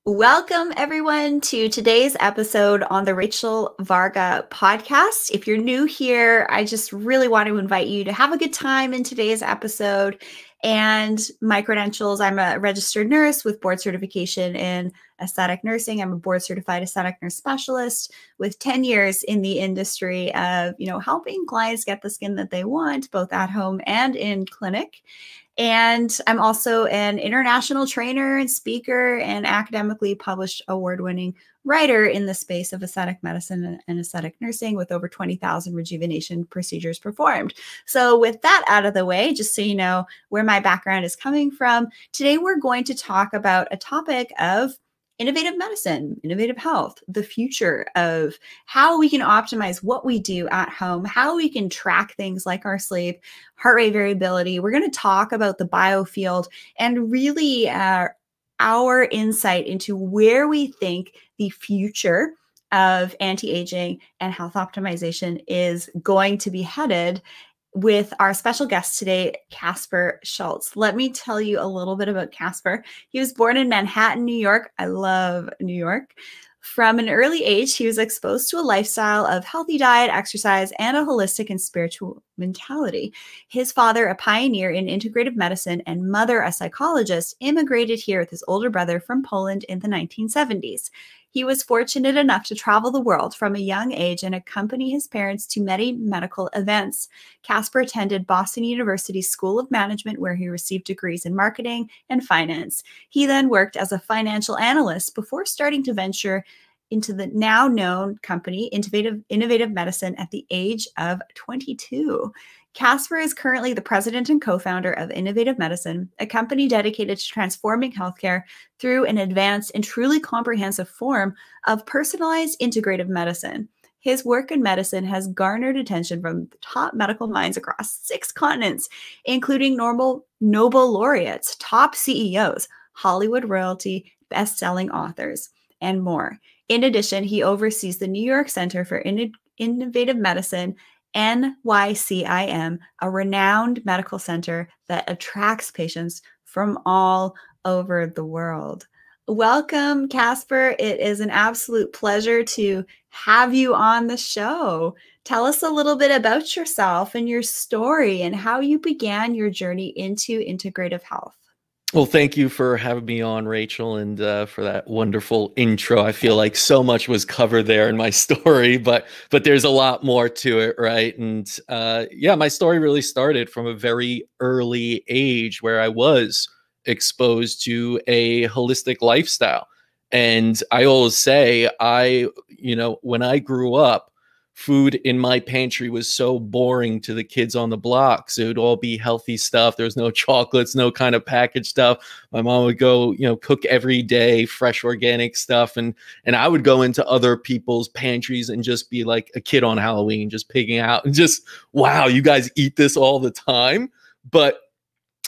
Welcome, everyone, to today's episode on the Rachel Varga podcast. If you're new here, I just really want to invite you to have a good time in today's episode. And my credentials, I'm a registered nurse with board certification in aesthetic nursing. I'm a board certified aesthetic nurse specialist with 10 years in the industry of, helping clients get the skin that they want, both at home and in clinic. And I'm also an international trainer and speaker and academically published award-winning writer in the space of aesthetic medicine and aesthetic nursing with over 20,000 rejuvenation procedures performed. So with that out of the way, just so you know where my background is coming from, today we're going to talk about a topic of innovative medicine, innovative health, the future of how we can optimize what we do at home, how we can track things like our sleep, heart rate variability. We're going to talk about the biofield and really our insight into where we think the future of anti-aging and health optimization is going to be headed with our special guest today, Caspar Szulc. Let me tell you a little bit about Caspar. He was born in Manhattan, New York. I love New York. From an early age, he was exposed to a lifestyle of healthy diet, exercise, and a holistic and spiritual mentality. His father, a pioneer in integrative medicine, and mother, a psychologist, immigrated here with his older brother from Poland in the 1970s. He was fortunate enough to travel the world from a young age and accompany his parents to many medical events. Caspar attended Boston University's School of Management, where he received degrees in marketing and finance. He then worked as a financial analyst before starting to venture into the now known company, Innovative Medicine, at the age of 22. Caspar is currently the president and co-founder of Innovative Medicine, a company dedicated to transforming healthcare through an advanced and truly comprehensive form of personalized integrative medicine. His work in medicine has garnered attention from the top medical minds across 6 continents, including Nobel laureates, top CEOs, Hollywood royalty, best-selling authors, and more. In addition, he oversees the New York Center for Innovative Medicine, NYCIM, a renowned medical center that attracts patients from all over the world. Welcome, Caspar. It is an absolute pleasure to have you on the show. Tell us a little bit about yourself and your story and how you began your journey into integrative health. Well, thank you for having me on, Rachel, and for that wonderful intro. I feel like so much was covered there in my story, but there's a lot more to it, right? And yeah, my story really started from a very early age where I was exposed to a holistic lifestyle. And I always say, when I grew up, food in my pantry was so boring to the kids on the blocks. It would all be healthy stuff. There was no chocolates, no kind of packaged stuff. My mom would go, cook every day, fresh organic stuff. And I would go into other people's pantries and just be like a kid on Halloween, just pigging out and just, wow, you guys eat this all the time. But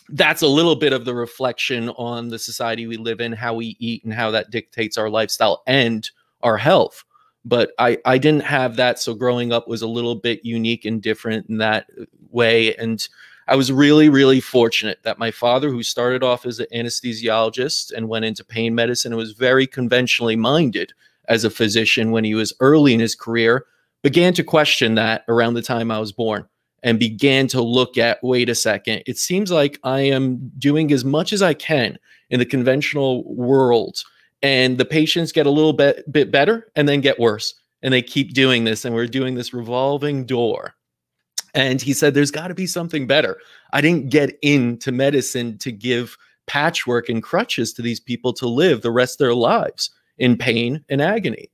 that's a little bit of the reflection on the society we live in, how we eat and how that dictates our lifestyle and our health. But I didn't have that. So growing up was a little bit unique and different in that way. And I was really, really fortunate that my father, who started off as an anesthesiologist and went into pain medicine and was very conventionally minded as a physician when he was early in his career, began to question that around the time I was born and began to look at, wait a second, it seems like I am doing as much as I can in the conventional world, and the patients get a little bit better and then get worse. And they keep doing this. And we're doing this revolving door. And he said, there's got to be something better. I didn't get into medicine to give patchwork and crutches to these people to live the rest of their lives in pain and agony.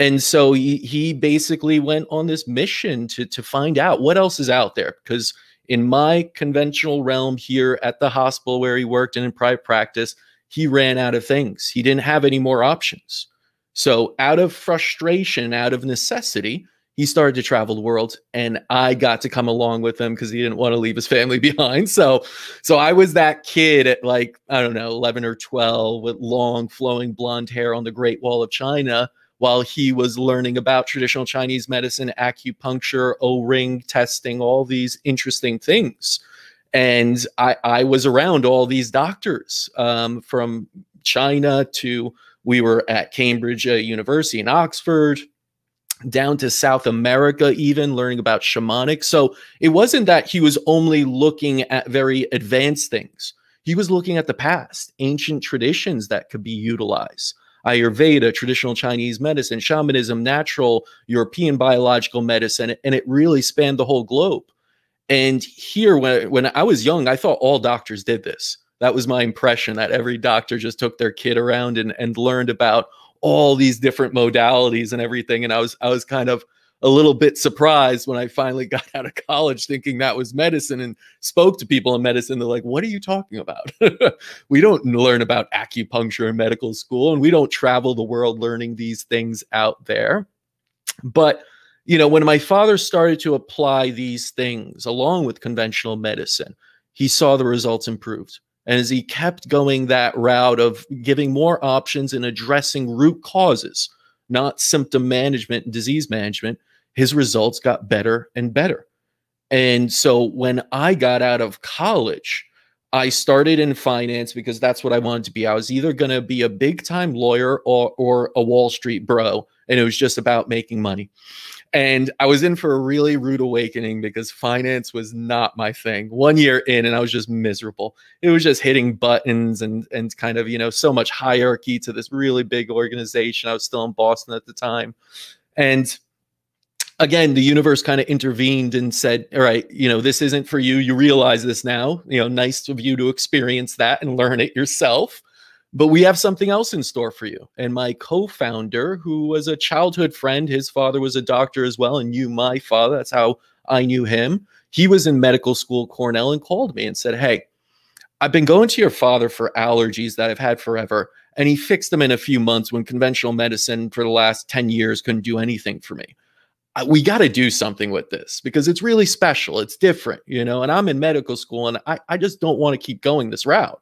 And so he basically went on this mission to find out what else is out there. Because in my conventional realm here at the hospital where he worked and in private practice, he ran out of things. He didn't have any more options. So out of frustration, out of necessity, he started to travel the world, and I got to come along with him because he didn't want to leave his family behind. So I was that kid at 11 or 12 with long flowing blonde hair on the Great Wall of China while he was learning about traditional Chinese medicine, acupuncture, O-ring testing, all these interesting things. And I was around all these doctors from China to we were at Cambridge University in Oxford, down to South America, even learning about shamanic. So it wasn't that he was only looking at very advanced things. He was looking at the past, ancient traditions that could be utilized. Ayurveda, traditional Chinese medicine, shamanism, natural European biological medicine, and it really spanned the whole globe. And here, when I was young, I thought all doctors did this. That was my impression, that every doctor just took their kid around and learned about all these different modalities and everything. And I was kind of a little bit surprised when I finally got out of college thinking that was medicine and spoke to people in medicine. They're like, what are you talking about? We don't learn about acupuncture in medical school, and we don't travel the world learning these things out there. But, you know, when my father started to apply these things along with conventional medicine, he saw the results improved. And as he kept going that route of giving more options and addressing root causes, not symptom management and disease management, his results got better and better. And so when I got out of college, I started in finance because that's what I wanted to be. I was either going to be a big time lawyer or a Wall Street bro, and it was just about making money. And I was in for a really rude awakening because finance was not my thing. 1 year in, and I was just miserable. It was just hitting buttons and kind of, you know, so much hierarchy to this really big organization. I was still in Boston at the time. And again, the universe kind of intervened and said, all right, you know, this isn't for you. You realize this now. You know, nice of you to experience that and learn it yourself. But we have something else in store for you. And my co-founder, who was a childhood friend, his father was a doctor as well, and knew my father. That's how I knew him. He was in medical school, Cornell, and called me and said, hey, I've been going to your father for allergies that I've had forever, and he fixed them in a few months when conventional medicine for the last 10 years couldn't do anything for me. We got to do something with this because it's really special. It's different, you know, and I'm in medical school, and I just don't want to keep going this route.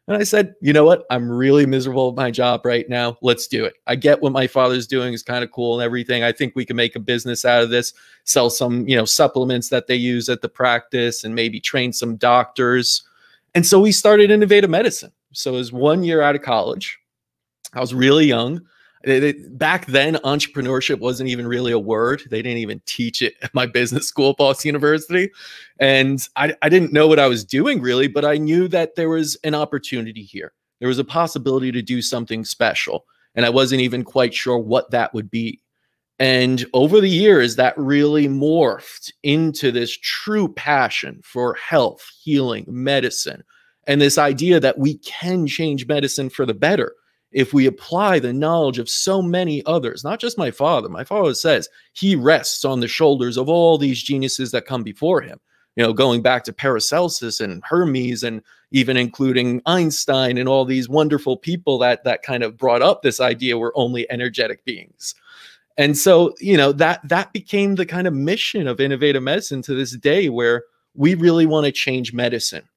And I said, you know what? I'm really miserable at my job right now. Let's do it. I get what my father's doing is kind of cool and everything. I think we can make a business out of this, sell some, you know, supplements that they use at the practice and maybe train some doctors. And so we started innovative medicine. So it was 1 year out of college. I was really young. Back then, entrepreneurship wasn't even really a word. They didn't even teach it at my business school at Boston University. And I didn't know what I was doing really, but I knew that there was an opportunity here. There was a possibility to do something special. And I wasn't even quite sure what that would be. And over the years, that really morphed into this true passion for health, healing, medicine, and this idea that we can change medicine for the better if we apply the knowledge of so many others, not just my father. My father says he rests on the shoulders of all these geniuses that come before him, you know, going back to Paracelsus and Hermes and even including Einstein and all these wonderful people that kind of brought up this idea we're only energetic beings. And so, you know, that became the kind of mission of innovative medicine to this day, where we really want to change medicine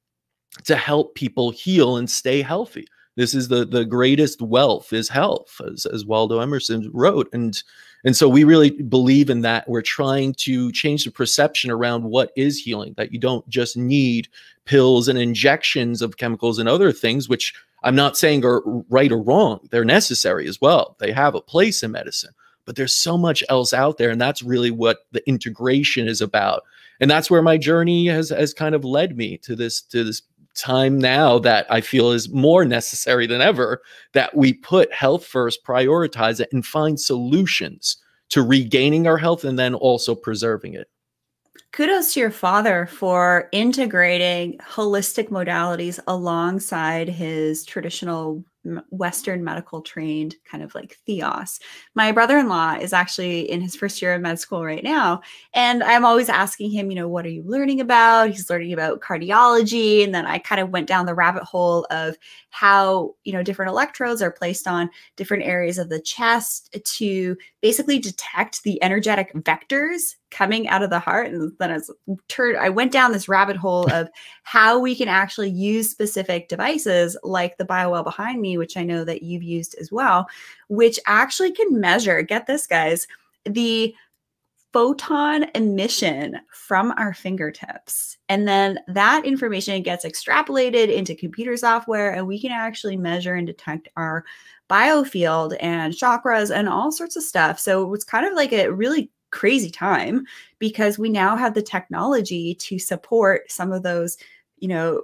to help people heal and stay healthy. This is the greatest wealth is health, as Waldo Emerson wrote. And so we really believe in that. We're trying to change the perception around what is healing, that you don't just need pills and injections of chemicals and other things, which I'm not saying are right or wrong. They're necessary as well. They have a place in medicine, but there's so much else out there. And that's really what the integration is about. And that's where my journey has kind of led me to this time now that I feel is more necessary than ever, that we put health first, prioritize it, and find solutions to regaining our health and then also preserving it. Kudos to your father for integrating holistic modalities alongside his traditional Western medical trained kind of like theos. My brother-in-law is actually in his first year of med school right now. And I'm always asking him, you know, what are you learning about? He's learning about cardiology. And then I kind of went down the rabbit hole of how, you know, different electrodes are placed on different areas of the chest to basically detect the energetic vectors coming out of the heart. And then I went down this rabbit hole of how we can actually use specific devices like the BioWell behind me, which I know that you've used as well, which actually can measure, get this guys, the photon emission from our fingertips. And then that information gets extrapolated into computer software, and we can actually measure and detect our biofield and chakras and all sorts of stuff. So it was kind of like a really crazy time because we now have the technology to support some of those, you know,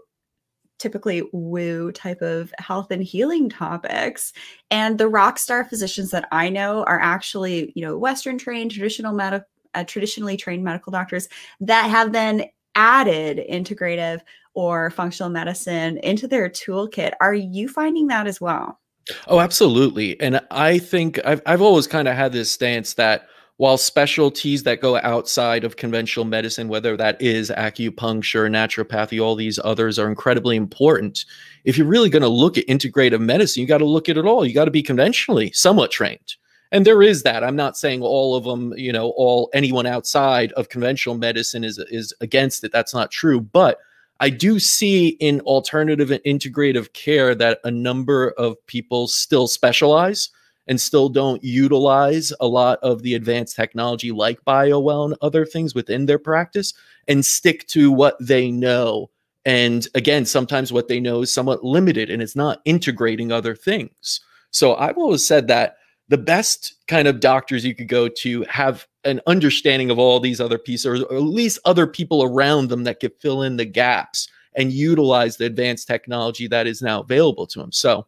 typically woo type of health and healing topics. And the rock star physicians that I know are actually, you know, Western trained, traditionally trained medical doctors that have then added integrative or functional medicine into their toolkit. Are you finding that as well? Oh, absolutely. And I think I've always kind of had this stance that while specialties that go outside of conventional medicine, whether that is acupuncture, naturopathy, all these others are incredibly important. If you're really going to look at integrative medicine, you got to look at it all. You got to be conventionally somewhat trained. And there is that. I'm not saying all of them, you know, anyone outside of conventional medicine is against it. That's not true. But I do see in alternative and integrative care that a number of people still specialize and still don't utilize a lot of the advanced technology like BioWell and other things within their practice and stick to what they know. And again, sometimes what they know is somewhat limited and it's not integrating other things. So I've always said that the best kind of doctors you could go to have an understanding of all these other pieces, or at least other people around them that could fill in the gaps and utilize the advanced technology that is now available to them. So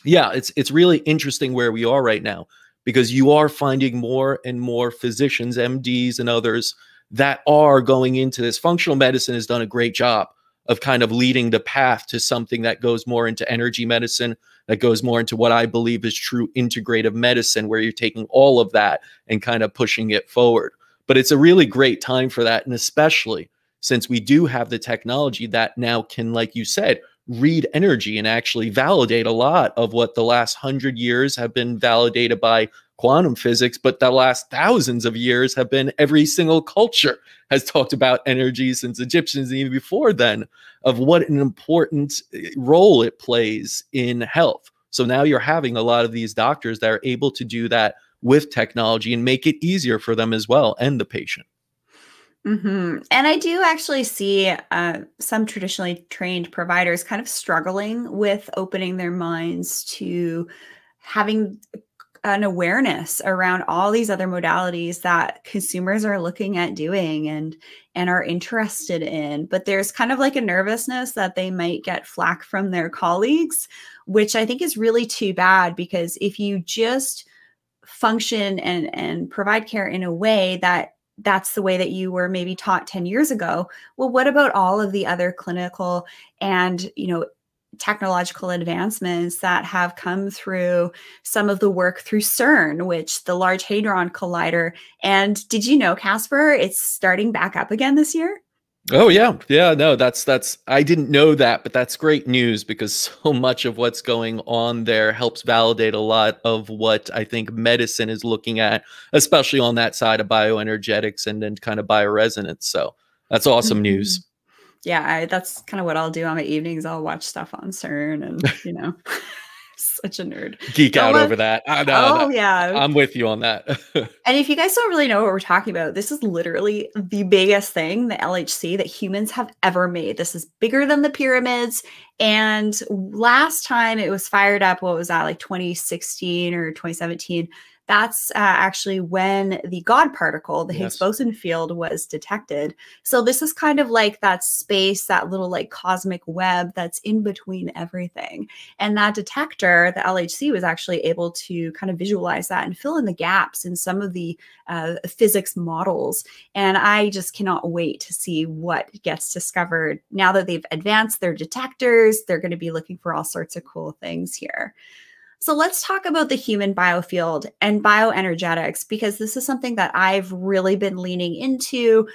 yeah, it's really interesting where we are right now, because you are finding more and more physicians, MDs and others that are going into this. Functional medicine has done a great job of kind of leading the path to something that goes more into energy medicine, that goes more into what I believe is true integrative medicine, where you're taking all of that and kind of pushing it forward. But it's a really great time for that. And especially since we do have the technology that now can, like you said, read energy and actually validate a lot of what the last 100 years have been validated by quantum physics, but the last thousands of years have been every single culture has talked about energy since Egyptians and even before then, of what an important role it plays in health. So now you're having a lot of these doctors that are able to do that with technology and make it easier for them as well and the patient. Mm-hmm. And I do actually see some traditionally trained providers kind of struggling with opening their minds to having an awareness around all these other modalities that consumers are looking at doing and are interested in. But there's kind of like a nervousness that they might get flack from their colleagues, which I think is really too bad, because if you just function and provide care in a way that's the way that you were maybe taught 10 years ago, well, what about all of the other clinical and, you know, technological advancements that have come through some of the work through CERN, which the Large Hadron Collider. And did you know, Caspar, it's starting back up again this year? Oh yeah. Yeah, no, that's I didn't know that, but that's great news, because so much of what's going on there helps validate a lot of what I think medicine is looking at, especially on that side of bioenergetics and then kind of bioresonance. So that's awesome news. Yeah, that's kind of what I'll do on my evenings. I'll watch stuff on CERN and, you know, such a nerd. Geek Don't out let, over that. I know oh, that. yeah. I'm with you on that. And if you guys don't really know what we're talking about, this is literally the biggest thing, the LHC, that humans have ever made. This is bigger than the pyramids. And last time it was fired up, what was that, like 2016 or 2017? That's actually when the God particle, the Higgs boson field, was detected. So this is kind of like that space, that little like cosmic web that's in between everything. And that detector, the LHC, was actually able to kind of visualize that and fill in the gaps in some of the physics models. And I just cannot wait to see what gets discovered. Now that they've advanced their detectors, they're going to be looking for all sorts of cool things here. So let's talk about the human biofield and bioenergetics, because this is something that I've really been leaning into.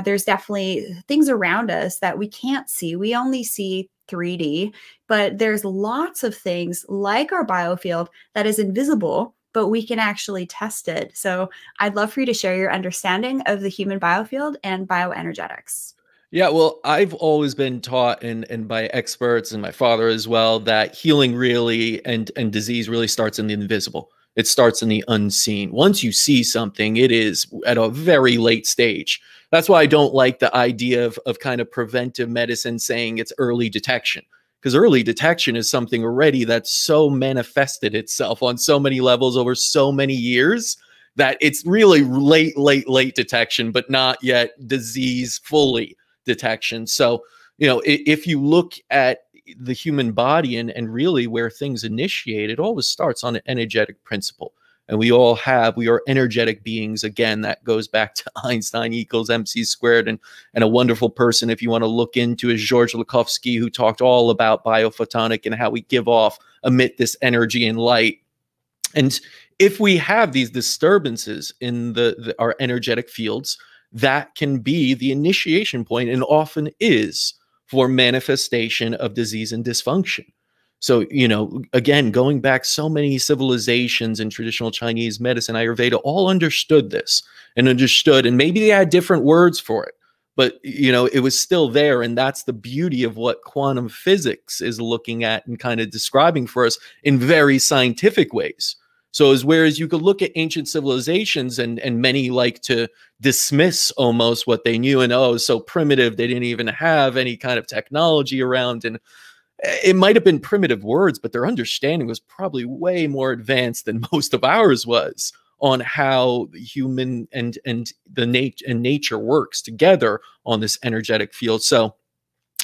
There's definitely things around us that we can't see. We only see 3D, but there's lots of things like our biofield that is invisible, but we can actually test it. So I'd love for you to share your understanding of the human biofield and bioenergetics. Yeah, well, I've always been taught and by experts and my father as well that healing really and disease really starts in the invisible. It starts in the unseen. Once you see something, it is at a very late stage. That's why I don't like the idea of kind of preventive medicine saying it's early detection, because early detection is something already that's so manifested itself on so many levels over so many years that it's really late detection, but not yet disease fully detection. So, you know, if you look at the human body and really where things initiate, it always starts on an energetic principle. And we are energetic beings. Again, that goes back to Einstein equals MC squared. And a wonderful person, if you want to look into, is George Lakhovsky, who talked all about biophotonic and how we emit this energy and light. And if we have these disturbances in our energetic fields, that can be the initiation point, and often is, for manifestation of disease and dysfunction. So, you know, again, going back so many civilizations in traditional Chinese medicine, Ayurveda, all understood this and maybe they had different words for it, but, you know, it was still there. And that's the beauty of what quantum physics is looking at and kind of describing for us in very scientific ways. So whereas you could look at ancient civilizations and many like to dismiss almost what they knew and, oh, so primitive, they didn't even have any kind of technology around. And it might have been primitive words, but their understanding was probably way more advanced than most of ours was on how the human and nature works together on this energetic field. So,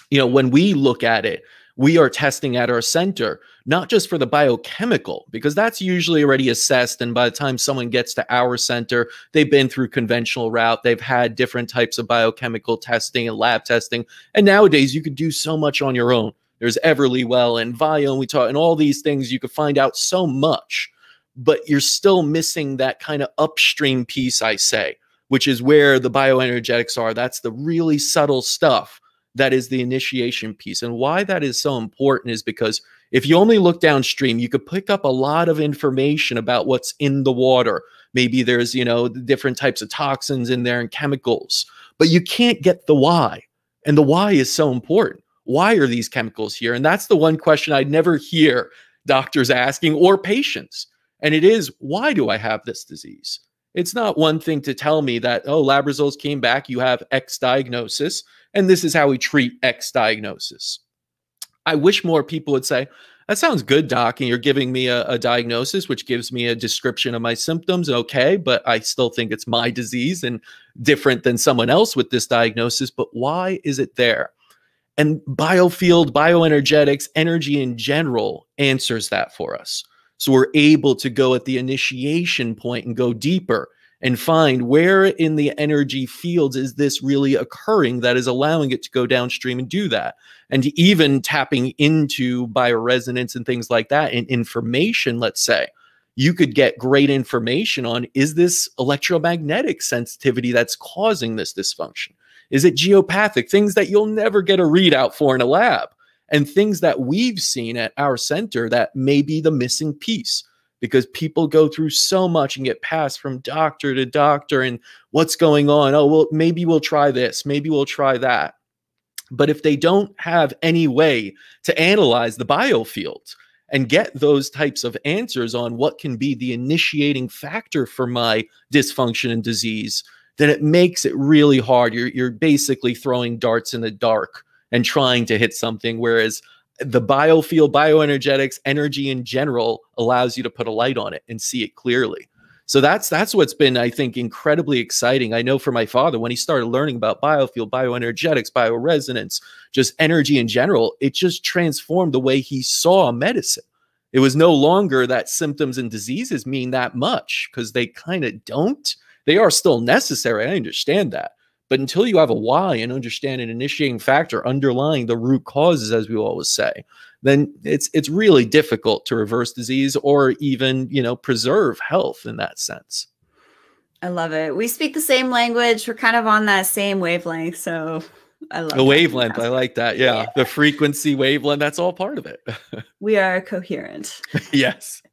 you know, when we look at it, we are testing at our center, not just for the biochemical, because that's usually already assessed. And by the time someone gets to our center, they've been through conventional route. They've had different types of biochemical testing and lab testing. And nowadays you could do so much on your own. There's Everlywell and Viome, and all these things. You could find out so much, but you're still missing that kind of upstream piece, I say, which is where the bioenergetics are. That's the really subtle stuff. That is the initiation piece. And why that is so important is because if you only look downstream, you could pick up a lot of information about what's in the water. Maybe there's, you know, different types of toxins in there and chemicals, but you can't get the why. And the why is so important. Why are these chemicals here? And that's the one question I'd never hear doctors asking or patients. And it is, why do I have this disease? It's not one thing to tell me that, oh, lab results came back, you have X diagnosis, and this is how we treat X diagnosis. I wish more people would say, that sounds good, doc, and you're giving me a diagnosis, which gives me a description of my symptoms. Okay, but I still think it's my disease and different than someone else with this diagnosis. But why is it there? And biofield, bioenergetics, energy in general answers that for us. So we're able to go at the initiation point and go deeper and find where in the energy fields is this really occurring that is allowing it to go downstream and do that. And even tapping into bioresonance and things like that and information, let's say, you could get great information on, is this electromagnetic sensitivity that's causing this dysfunction? Is it geopathic? Things that you'll never get a readout for in a lab, and things that we've seen at our center that may be the missing piece, because people go through so much and get passed from doctor to doctor and what's going on. Oh, well, maybe we'll try this. Maybe we'll try that. But if they don't have any way to analyze the biofield and get those types of answers on what can be the initiating factor for my dysfunction and disease, then it makes it really hard. You're basically throwing darts in the dark and trying to hit something, whereas the biofield, bioenergetics, energy in general allows you to put a light on it and see it clearly. So that's what's been, I think, incredibly exciting. I know for my father, when he started learning about biofield, bioenergetics, bioresonance, just energy in general, it just transformed the way he saw medicine. It was no longer that symptoms and diseases mean that much, because they kind of don't. They are still necessary. I understand that. But until you have a why and understand an initiating factor underlying the root causes, as we always say, then it's really difficult to reverse disease or even, you know, preserve health in that sense. I love it. We speak the same language. We're kind of on that same wavelength. So I love the wavelength. I like that. Yeah. The frequency wavelength. That's all part of it. We are coherent. Yes.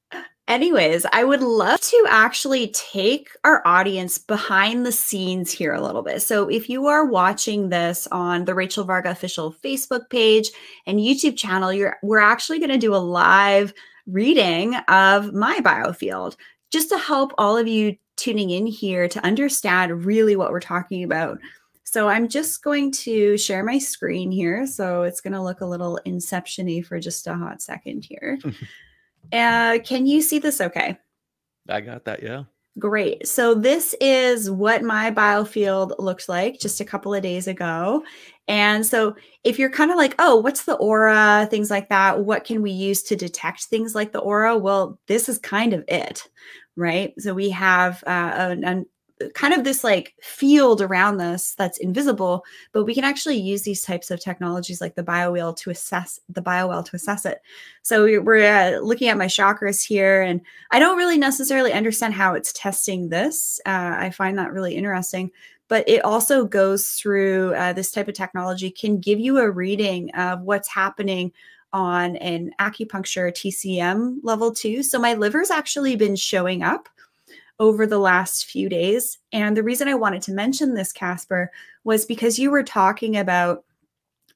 Anyways, I would love to actually take our audience behind the scenes here a little bit. So if you are watching this on the Rachel Varga official Facebook page and YouTube channel, we're actually going to do a live reading of my biofield, just to help all of you tuning in here to understand really what we're talking about. So I'm just going to share my screen here. So it's going to look a little inception-y for just a hot second here. Can you see this okay? I got that, yeah. Great. So this is what my biofield looked like just a couple of days ago. And so if you're kind of like, oh, what's the aura, things like that, what can we use to detect things like the aura? Well, this is kind of it, right? So we have kind of this like field around this that's invisible, but we can actually use these types of technologies like the biowheel to assess it. So we're looking at my chakras here, and I don't really necessarily understand how it's testing this. I find that really interesting, but it also goes through this type of technology can give you a reading of what's happening on an acupuncture TCM level 2. So my liver's actually been showing up over the last few days. And the reason I wanted to mention this, Caspar, was because you were talking about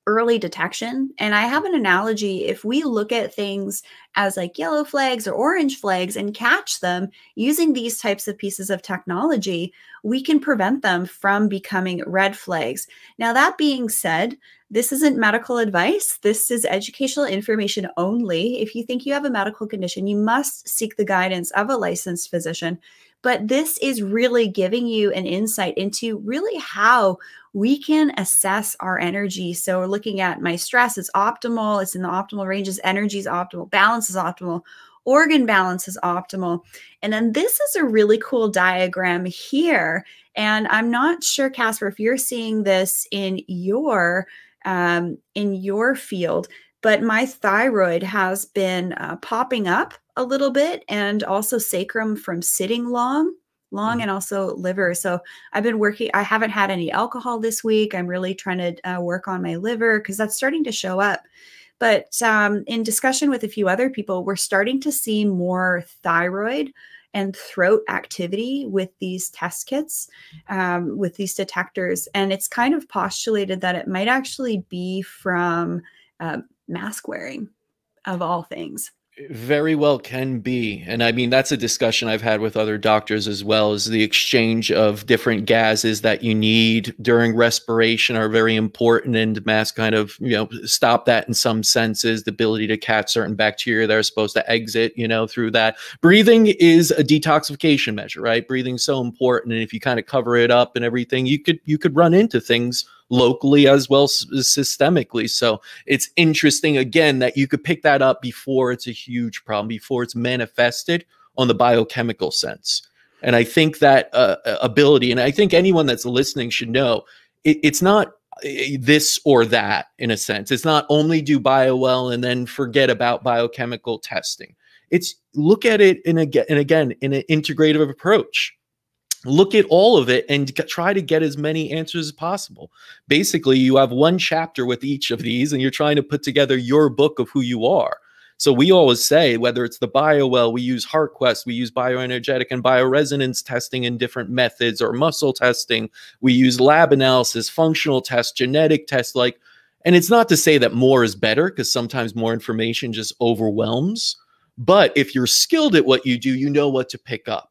early detection. And I have an analogy. If we look at things as like yellow flags or orange flags and catch them using these types of pieces of technology, we can prevent them from becoming red flags. Now, that being said, this isn't medical advice. This is educational information only. If you think you have a medical condition, you must seek the guidance of a licensed physician. But this is really giving you an insight into really how we can assess our energy. So we're looking at my stress is optimal. It's in the optimal ranges. Energy is optimal. Balance is optimal. Organ balance is optimal. And then this is a really cool diagram here. And I'm not sure, Caspar, if you're seeing this in your field, but my thyroid has been popping up a little bit, and also sacrum from sitting long, and also liver. So I've been working, I haven't had any alcohol this week. I'm really trying to work on my liver because that's starting to show up. But in discussion with a few other people, we're starting to see more thyroid and throat activity with these test kits, with these detectors. And it's kind of postulated that it might actually be from mask wearing, of all things. Very well can be. And I mean, that's a discussion I've had with other doctors as well, is the exchange of different gases that you need during respiration are very important, and masks kind of, stop that in some senses, the ability to catch certain bacteria that are supposed to exit, through that. Breathing is a detoxification measure, right? Breathing's so important. And if you kind of cover it up and everything, you could run into things locally as well as systemically. So it's interesting, again, that you could pick that up before it's a huge problem, before it's manifested on the biochemical sense. And I think that ability, and I think anyone that's listening should know, it's not this or that in a sense. It's not only do bio-well and then forget about biochemical testing. It's look at it in an integrative approach. Look at all of it and try to get as many answers as possible. Basically, you have one chapter with each of these, and you're trying to put together your book of who you are. So we always say, whether it's the BioWell, we use HeartQuest, we use bioenergetic and bioresonance testing in different methods, or muscle testing. We use lab analysis, functional tests, genetic tests, and it's not to say that more is better, because sometimes more information just overwhelms. But if you're skilled at what you do, you know what to pick up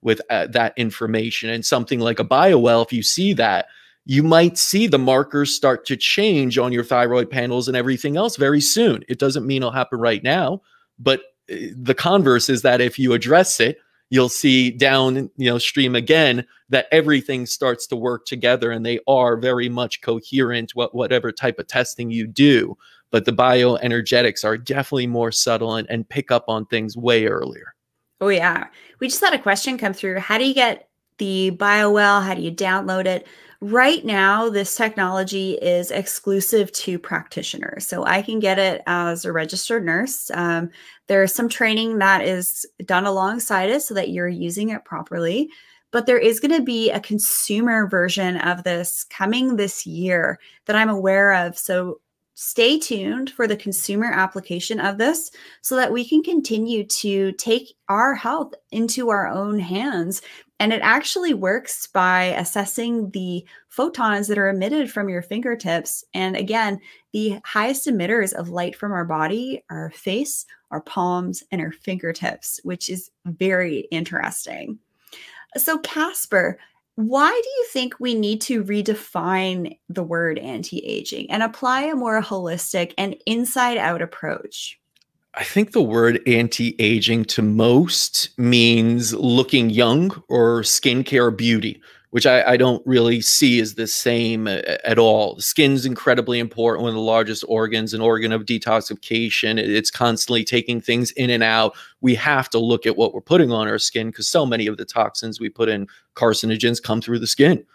with that information. And something like a BioWell, if you see that, you might see the markers start to change on your thyroid panels and everything else very soon. It doesn't mean it'll happen right now, but the converse is that if you address it, you'll see down, stream again, that everything starts to work together, and they are very much coherent, whatever type of testing you do. But the bioenergetics are definitely more subtle and pick up on things way earlier. Oh, yeah. We just had a question come through. How do you get the BioWell? How do you download it? Right now, this technology is exclusive to practitioners. So I can get it as a registered nurse. There's some training that is done alongside it so that you're using it properly. But there is going to be a consumer version of this coming this year that I'm aware of. So stay tuned for the consumer application of this so that we can continue to take our health into our own hands. And it actually works by assessing the photons that are emitted from your fingertips. And again, the highest emitters of light from our body, our face, our palms, and our fingertips, which is very interesting. So, Caspar, why do you think we need to redefine the word anti-aging and apply a more holistic and inside-out approach? I think the word anti-aging to most means looking young or skincare beauty, which I don't really see as the same at all. Skin's incredibly important, one of the largest organs, an organ of detoxification. It's constantly taking things in and out. We have to look at what we're putting on our skin because so many of the toxins we put in, carcinogens, come through the skin.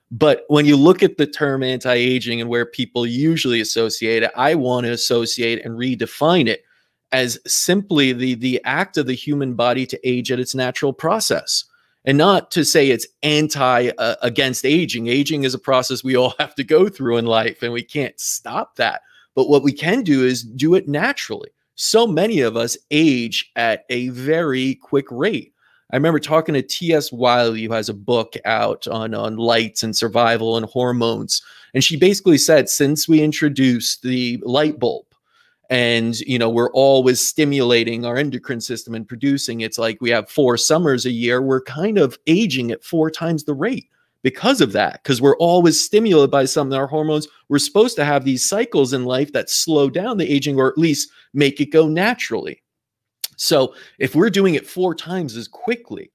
But when you look at the term anti-aging and where people usually associate it, I want to associate and redefine it as simply the act of the human body to age at its natural process, and not to say it's anti against aging. Aging is a process we all have to go through in life, and we can't stop that. But what we can do is do it naturally. So many of us age at a very quick rate. I remember talking to T.S. Wiley, who has a book out on lights and survival and hormones. And she basically said, since we introduced the light bulb, and, you know, we're always stimulating our endocrine system and producing, it's like we have 4 summers a year. We're kind of aging at 4 times the rate because of that, because we're always stimulated by some of our hormones. We're supposed to have these cycles in life that slow down the aging, or at least make it go naturally. So if we're doing it 4 times as quickly,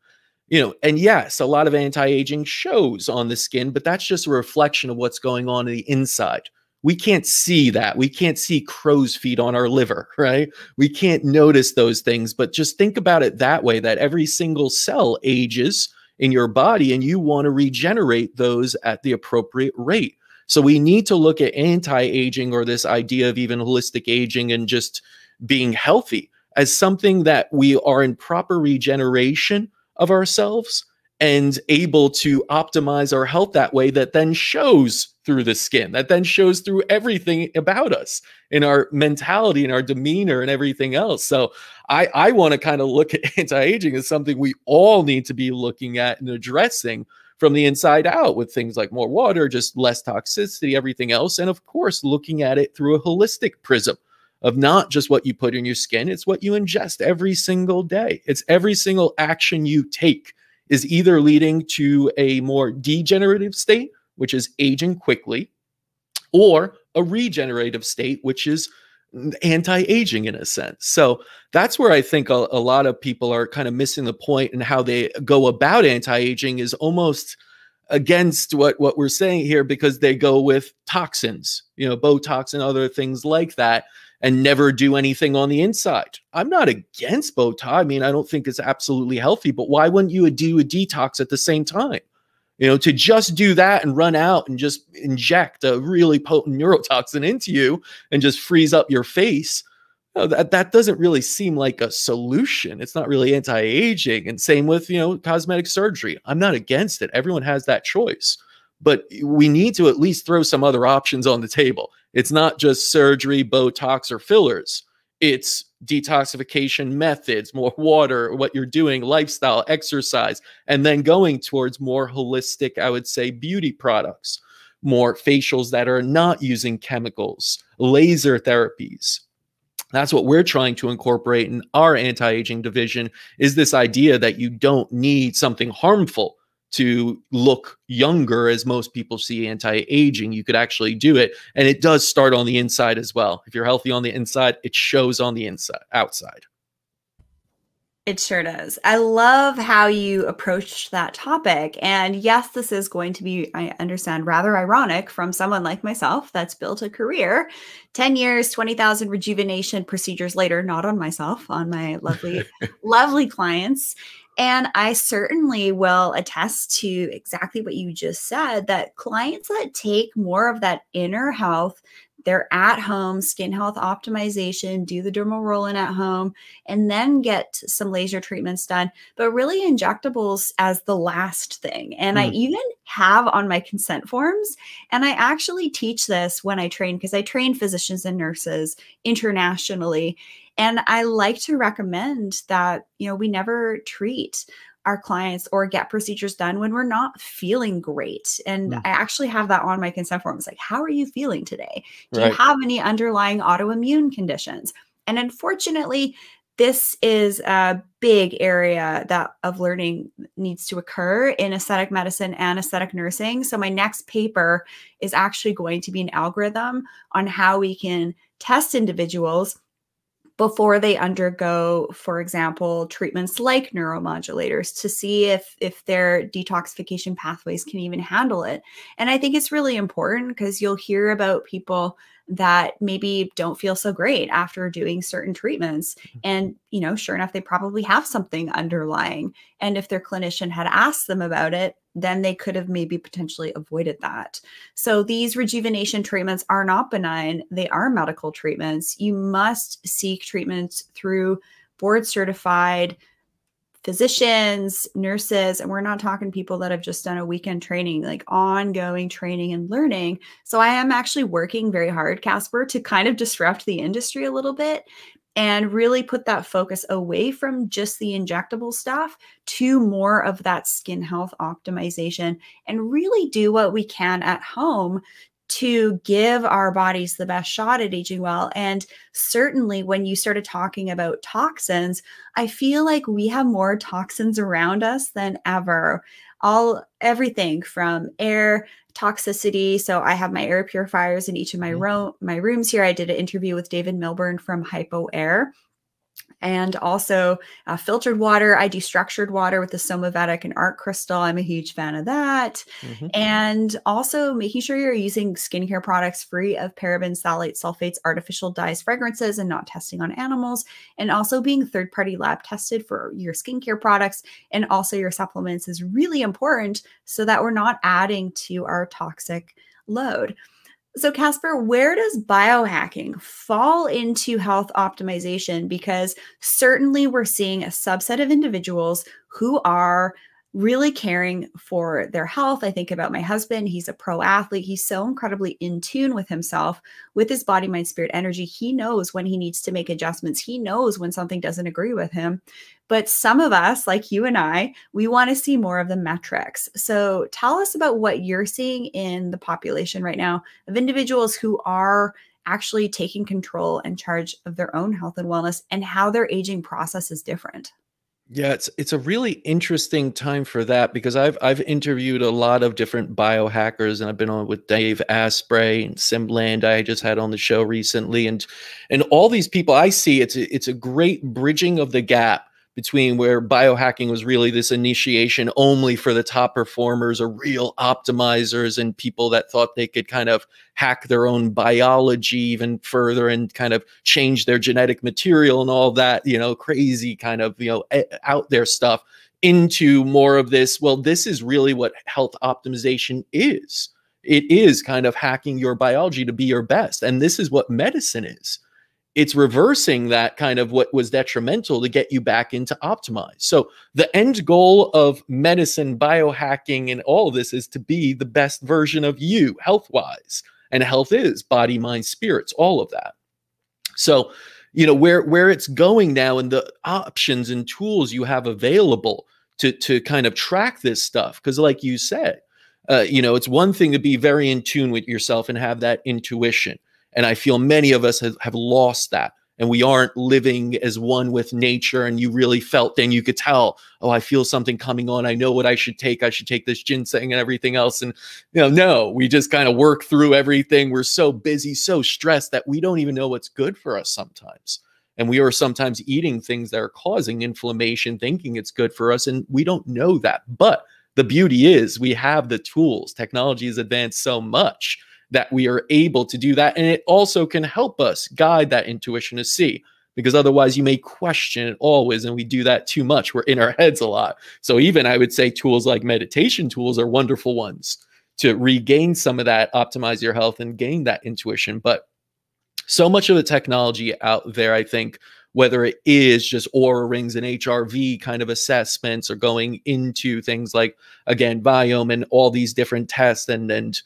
you know, and yes, a lot of anti-aging shows on the skin, but that's just a reflection of what's going on in the inside. We can't see that. We can't see crow's feet on our liver, right? We can't notice those things, but just think about it that way, that every single cell ages in your body and you want to regenerate those at the appropriate rate. So we need to look at anti-aging, or this idea of even holistic aging and just being healthy, as something that we are in proper regeneration of ourselves and able to optimize our health that way, that then shows through the skin, that then shows through everything about us, in our mentality and our demeanor and everything else. So I want to kind of look at anti-aging as something we all need to be looking at and addressing from the inside out, with things like more water, just less toxicity, everything else. And of course, looking at it through a holistic prism of not just what you put in your skin, it's what you ingest every single day. It's every single action you take is either leading to a more degenerative state, which is aging quickly, or a regenerative state, which is anti-aging in a sense. So that's where I think a lot of people are kind of missing the point, and how they go about anti-aging is almost against what we're saying here, because they go with toxins, you know, Botox and other things like that, and never do anything on the inside. I'm not against Botox. I mean, I don't think it's absolutely healthy, but why wouldn't you do a detox at the same time? You know, to just do that and run out and just inject a really potent neurotoxin into you and just freeze up your face, you know, that doesn't really seem like a solution. It's not really anti-aging. And same with, you know, cosmetic surgery. I'm not against it. Everyone has that choice. But we need to at least throw some other options on the table. It's not just surgery, Botox, or fillers. It's detoxification methods, more water, what you're doing, lifestyle, exercise, and then going towards more holistic, I would say, beauty products, more facials that are not using chemicals, laser therapies. That's what we're trying to incorporate in our anti-aging division, is this idea that you don't need something harmful to look younger, as most people see anti-aging. You could actually do it, and it does start on the inside as well. If you're healthy on the inside, it shows on the outside. It sure does. I love how you approached that topic. And yes, this is going to be, I understand, rather ironic from someone like myself that's built a career, 10 years, 20,000 rejuvenation procedures later, not on myself, on my lovely, lovely clients. And I certainly will attest to exactly what you just said, that clients that take more of that inner health, they're at home, skin health optimization, do the dermal roll-in at home, and then get some laser treatments done, but really injectables as the last thing. And I even have on my consent forms, and I actually teach this when I train, because I train physicians and nurses internationally. And I like to recommend that, you know, we never treat our clients or get procedures done when we're not feeling great. And I actually have that on my consent form. It's like, how are you feeling today? Do you have any underlying autoimmune conditions? And unfortunately, this is a big area of learning needs to occur in aesthetic medicine and aesthetic nursing. So my next paper is actually going to be an algorithm on how we can test individuals before they undergo, for example, treatments like neuromodulators to see if their detoxification pathways can even handle it. And I think it's really important because you'll hear about people that maybe don't feel so great after doing certain treatments. And, you know, sure enough, they probably have something underlying. And if their clinician had asked them about it, then they could have maybe potentially avoided that. So these rejuvenation treatments are not benign. They are medical treatments. You must seek treatments through board certified physicians, nurses, and we're not talking people that have just done a weekend training, like ongoing training and learning. So I am actually working very hard, Caspar, to kind of disrupt the industry a little bit and really put that focus away from just the injectable stuff to more of that skin health optimization and really do what we can at home to give our bodies the best shot at aging well. And certainly when you started talking about toxins, I feel like we have more toxins around us than ever. Everything from air toxicity. So I have my air purifiers in each of my rooms here. I did an interview with David Milburn from Hypo Air. And also filtered water. I do structured water with the Somavedic and Art Crystal. I'm a huge fan of that. And also making sure you're using skincare products free of parabens, phthalates, sulfates, artificial dyes, fragrances, and not testing on animals. And also being third-party lab tested for your skincare products and also your supplements is really important so that we're not adding to our toxic load. So Caspar, where does biohacking fall into health optimization? Because certainly we're seeing a subset of individuals who are really caring for their health. I think about my husband. He's a pro athlete. He's so incredibly in tune with himself, with his body, mind, spirit, energy. He knows when he needs to make adjustments. He knows when something doesn't agree with him. But some of us, like you and I, we want to see more of the metrics. So tell us about what you're seeing in the population right now of individuals who are actually taking control and charge of their own health and wellness and how their aging process is different. Yeah, it's a really interesting time for that because I've interviewed a lot of different biohackers, and I've been on with Dave Asprey and Simland I just had on the show recently, and all these people I see it's a great bridging of the gap between where biohacking was really this initiation only for the top performers or real optimizers and people that thought they could kind of hack their own biology even further and kind of change their genetic material and all that, you know, crazy kind of, you know, out there stuff, into more of this, well, this is really what health optimization is. It is kind of hacking your biology to be your best. And this is what medicine is. It's reversing that kind of what was detrimental to get you back into optimize. So the end goal of medicine, biohacking, and all of this is to be the best version of you health-wise. And health is body, mind, spirits, all of that. So, you know, where it's going now and the options and tools you have available to kind of track this stuff. Because like you said, you know, it's one thing to be very in tune with yourself and have that intuition. And I feel many of us have lost that. And we aren't living as one with nature. And you really felt, then you could tell, oh, I feel something coming on. I know what I should take. I should take this ginseng and everything else. And, you know, no, we just kind of work through everything. We're so busy, so stressed that we don't even know what's good for us sometimes. And we are sometimes eating things that are causing inflammation, thinking it's good for us. And we don't know that. But the beauty is we have the tools. Technology has advanced so much that we are able to do that. And it also can help us guide that intuition to see, because otherwise you may question it always. And we do that too much. We're in our heads a lot. So even I would say tools like meditation tools are wonderful ones to regain some of that, optimize your health and gain that intuition. But so much of the technology out there, I think, whether it is just Oura rings and HRV kind of assessments or going into things like, again, Biome and all these different tests and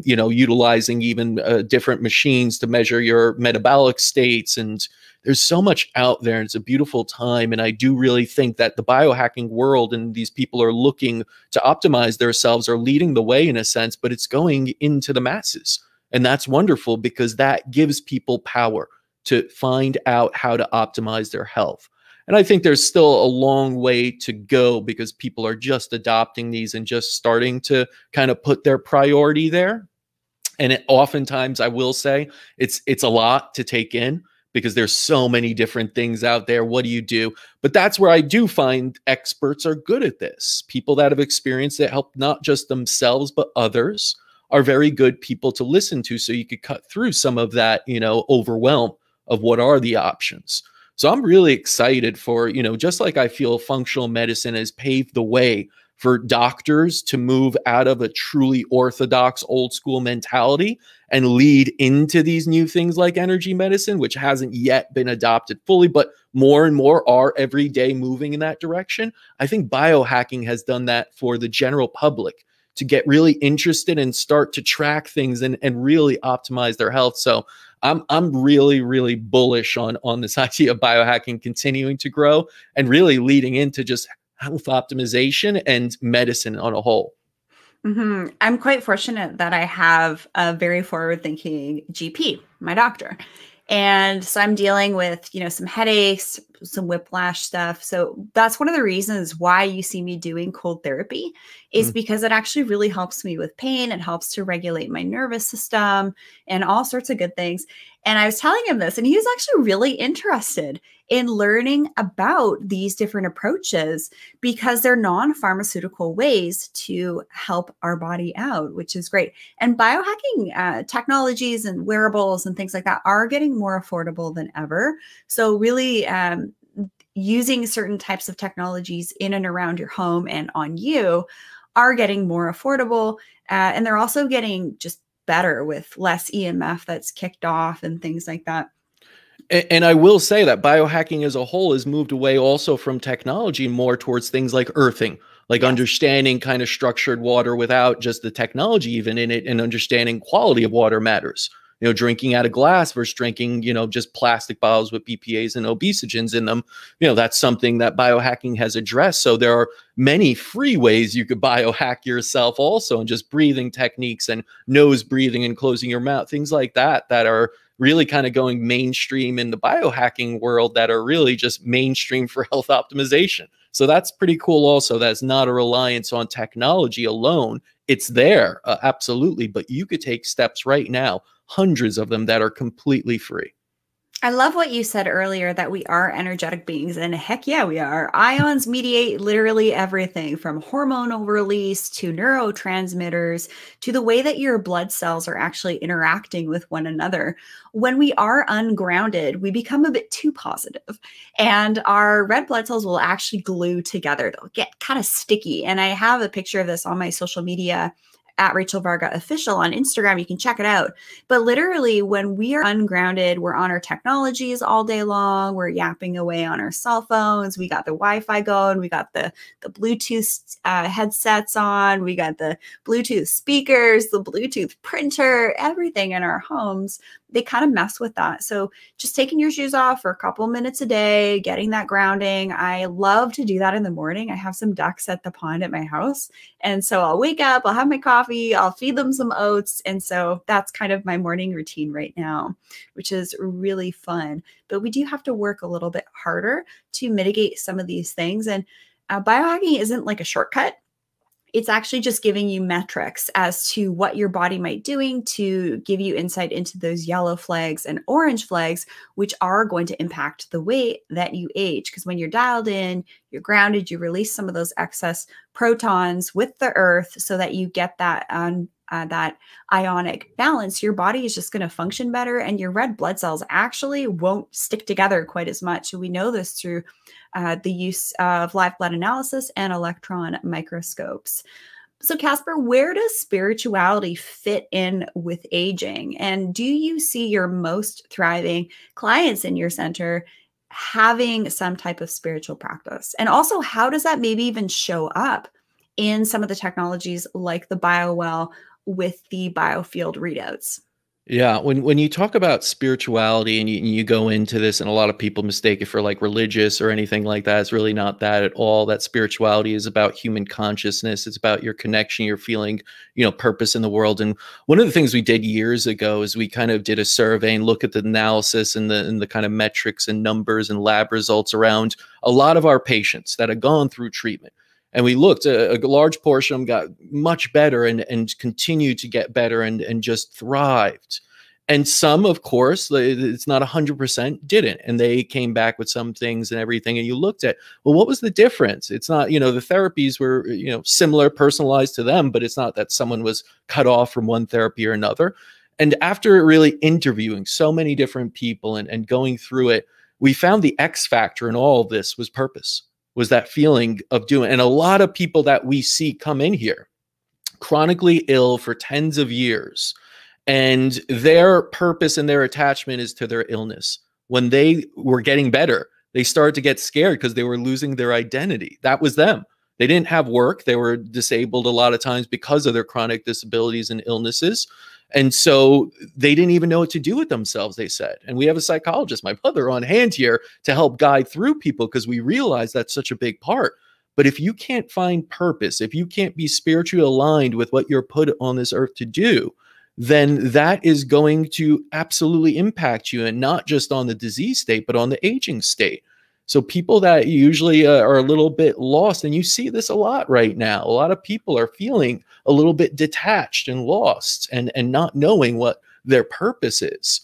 you know, utilizing even different machines to measure your metabolic states. And there's so much out there. And it's a beautiful time. And I do really think that the biohacking world and these people are looking to optimize themselves, are leading the way in a sense, but it's going into the masses. And that's wonderful because that gives people power. to find out how to optimize their health. And I think there's still a long way to go because people are just adopting these and just starting to kind of put their priority there. And oftentimes, I will say, it's a lot to take in because there's so many different things out there. What do you do? But that's where I do find experts are good at this. People that have experienced it, help not just themselves, but others, are very good people to listen to. So you could cut through some of that, overwhelm of what are the options. So I'm really excited for, just like I feel functional medicine has paved the way for doctors to move out of a truly orthodox old school mentality and lead into these new things like energy medicine, which hasn't yet been adopted fully, but more and more are every day moving in that direction. I think biohacking has done that for the general public to get really interested and start to track things and really optimize their health. So I'm really, really bullish on this idea of biohacking continuing to grow and really leading into just health optimization and medicine on a whole. I'm quite fortunate that I have a very forward-thinking GP, my doctor. And so I'm dealing with, some headaches, some whiplash stuff. So that's one of the reasons why you see me doing cold therapy is because it actually really helps me with pain. It helps to regulate my nervous system and all sorts of good things. And I was telling him this, and he was actually really interested in learning about these different approaches because they're non-pharmaceutical ways to help our body out, which is great. And biohacking technologies and wearables and things like that are getting more affordable than ever. So really using certain types of technologies in and around your home and on you are getting more affordable. And they're also getting just better with less EMF that's kicked off and things like that. And I will say that biohacking as a whole has moved away also from technology more towards things like earthing, like understanding kind of structured water without just the technology even in it, and understanding quality of water matters. Drinking out of glass versus drinking, just plastic bottles with BPAs and obesogens in them. That's something that biohacking has addressed. So there are many free ways you could biohack yourself also, and just breathing techniques and nose breathing and closing your mouth, things like that, that are really kind of going mainstream in the biohacking world, that are really just mainstream for health optimization. So that's pretty cool also. That's not a reliance on technology alone. It's there, absolutely. But you could take steps right now, hundreds of them, that are completely free. I love what you said earlier that we are energetic beings, and heck yeah, we are. Ions mediate literally everything from hormonal release to neurotransmitters to the way that your blood cells are actually interacting with one another. When we are ungrounded, we become a bit too positive, and our red blood cells will actually glue together. They'll get kind of sticky. And I have a picture of this on my social media at Rachel Varga Official on Instagram. You can check it out. But literally, when we are ungrounded, we're on our technologies all day long. We're yapping away on our cell phones. We got the Wi-Fi going. We got the Bluetooth headsets on. We got the Bluetooth speakers, the Bluetooth printer, everything in our homes. They kind of mess with that. So just taking your shoes off for a couple minutes a day, getting that grounding. I love to do that in the morning. I have some ducks at the pond at my house. And so I'll wake up, I'll have my coffee, I'll feed them some oats. And so that's kind of my morning routine right now, which is really fun. But we do have to work a little bit harder to mitigate some of these things. And biohacking isn't like a shortcut. It's actually just giving you metrics as to what your body might doing to give you insight into those yellow flags and orange flags, which are going to impact the way that you age. Because when you're dialed in, you're grounded, you release some of those excess protons with the earth so that you get that that ionic balance. Your body is just going to function better, and your red blood cells actually won't stick together quite as much. So we know this through the use of live blood analysis and electron microscopes. So Caspar, where does spirituality fit in with aging? And do you see your most thriving clients in your center having some type of spiritual practice? And also, how does that maybe even show up in some of the technologies like the BioWell with the biofield readouts? Yeah, when you talk about spirituality and you go into this, and a lot of people mistake it for like religious or anything like that. It's really not that at all. That spirituality is about human consciousness. It's about your connection, your feeling, purpose in the world. And one of the things we did years ago is we kind of did a survey and look at the analysis and the kind of metrics and numbers and lab results around a lot of our patients that had gone through treatment. And we looked, a large portion of them got much better and continued to get better and just thrived. And some, of course, it's not 100% didn't. And they came back with some things and everything. And you looked at, well, what was the difference? It's not, the therapies were, similar, personalized to them, but it's not that someone was cut off from one therapy or another. And after really interviewing so many different people and going through it, we found the X factor in all of this was purpose. Was that feeling of doing. And a lot of people that we see come in here chronically ill for tens of years, and their purpose and their attachment is to their illness. When they were getting better, they started to get scared because they were losing their identity. That was them. They didn't have work. They were disabled a lot of times because of their chronic disabilities and illnesses. And so they didn't even know what to do with themselves, they said. And we have a psychologist, my mother, on hand here to help guide through people, because we realize that's such a big part. But if you can't find purpose, if you can't be spiritually aligned with what you're put on this earth to do, then that is going to absolutely impact you, and not just on the disease state, but on the aging state. So people that usually are a little bit lost, and you see this a lot right now, a lot of people are feeling a little bit detached and lost and not knowing what their purpose is.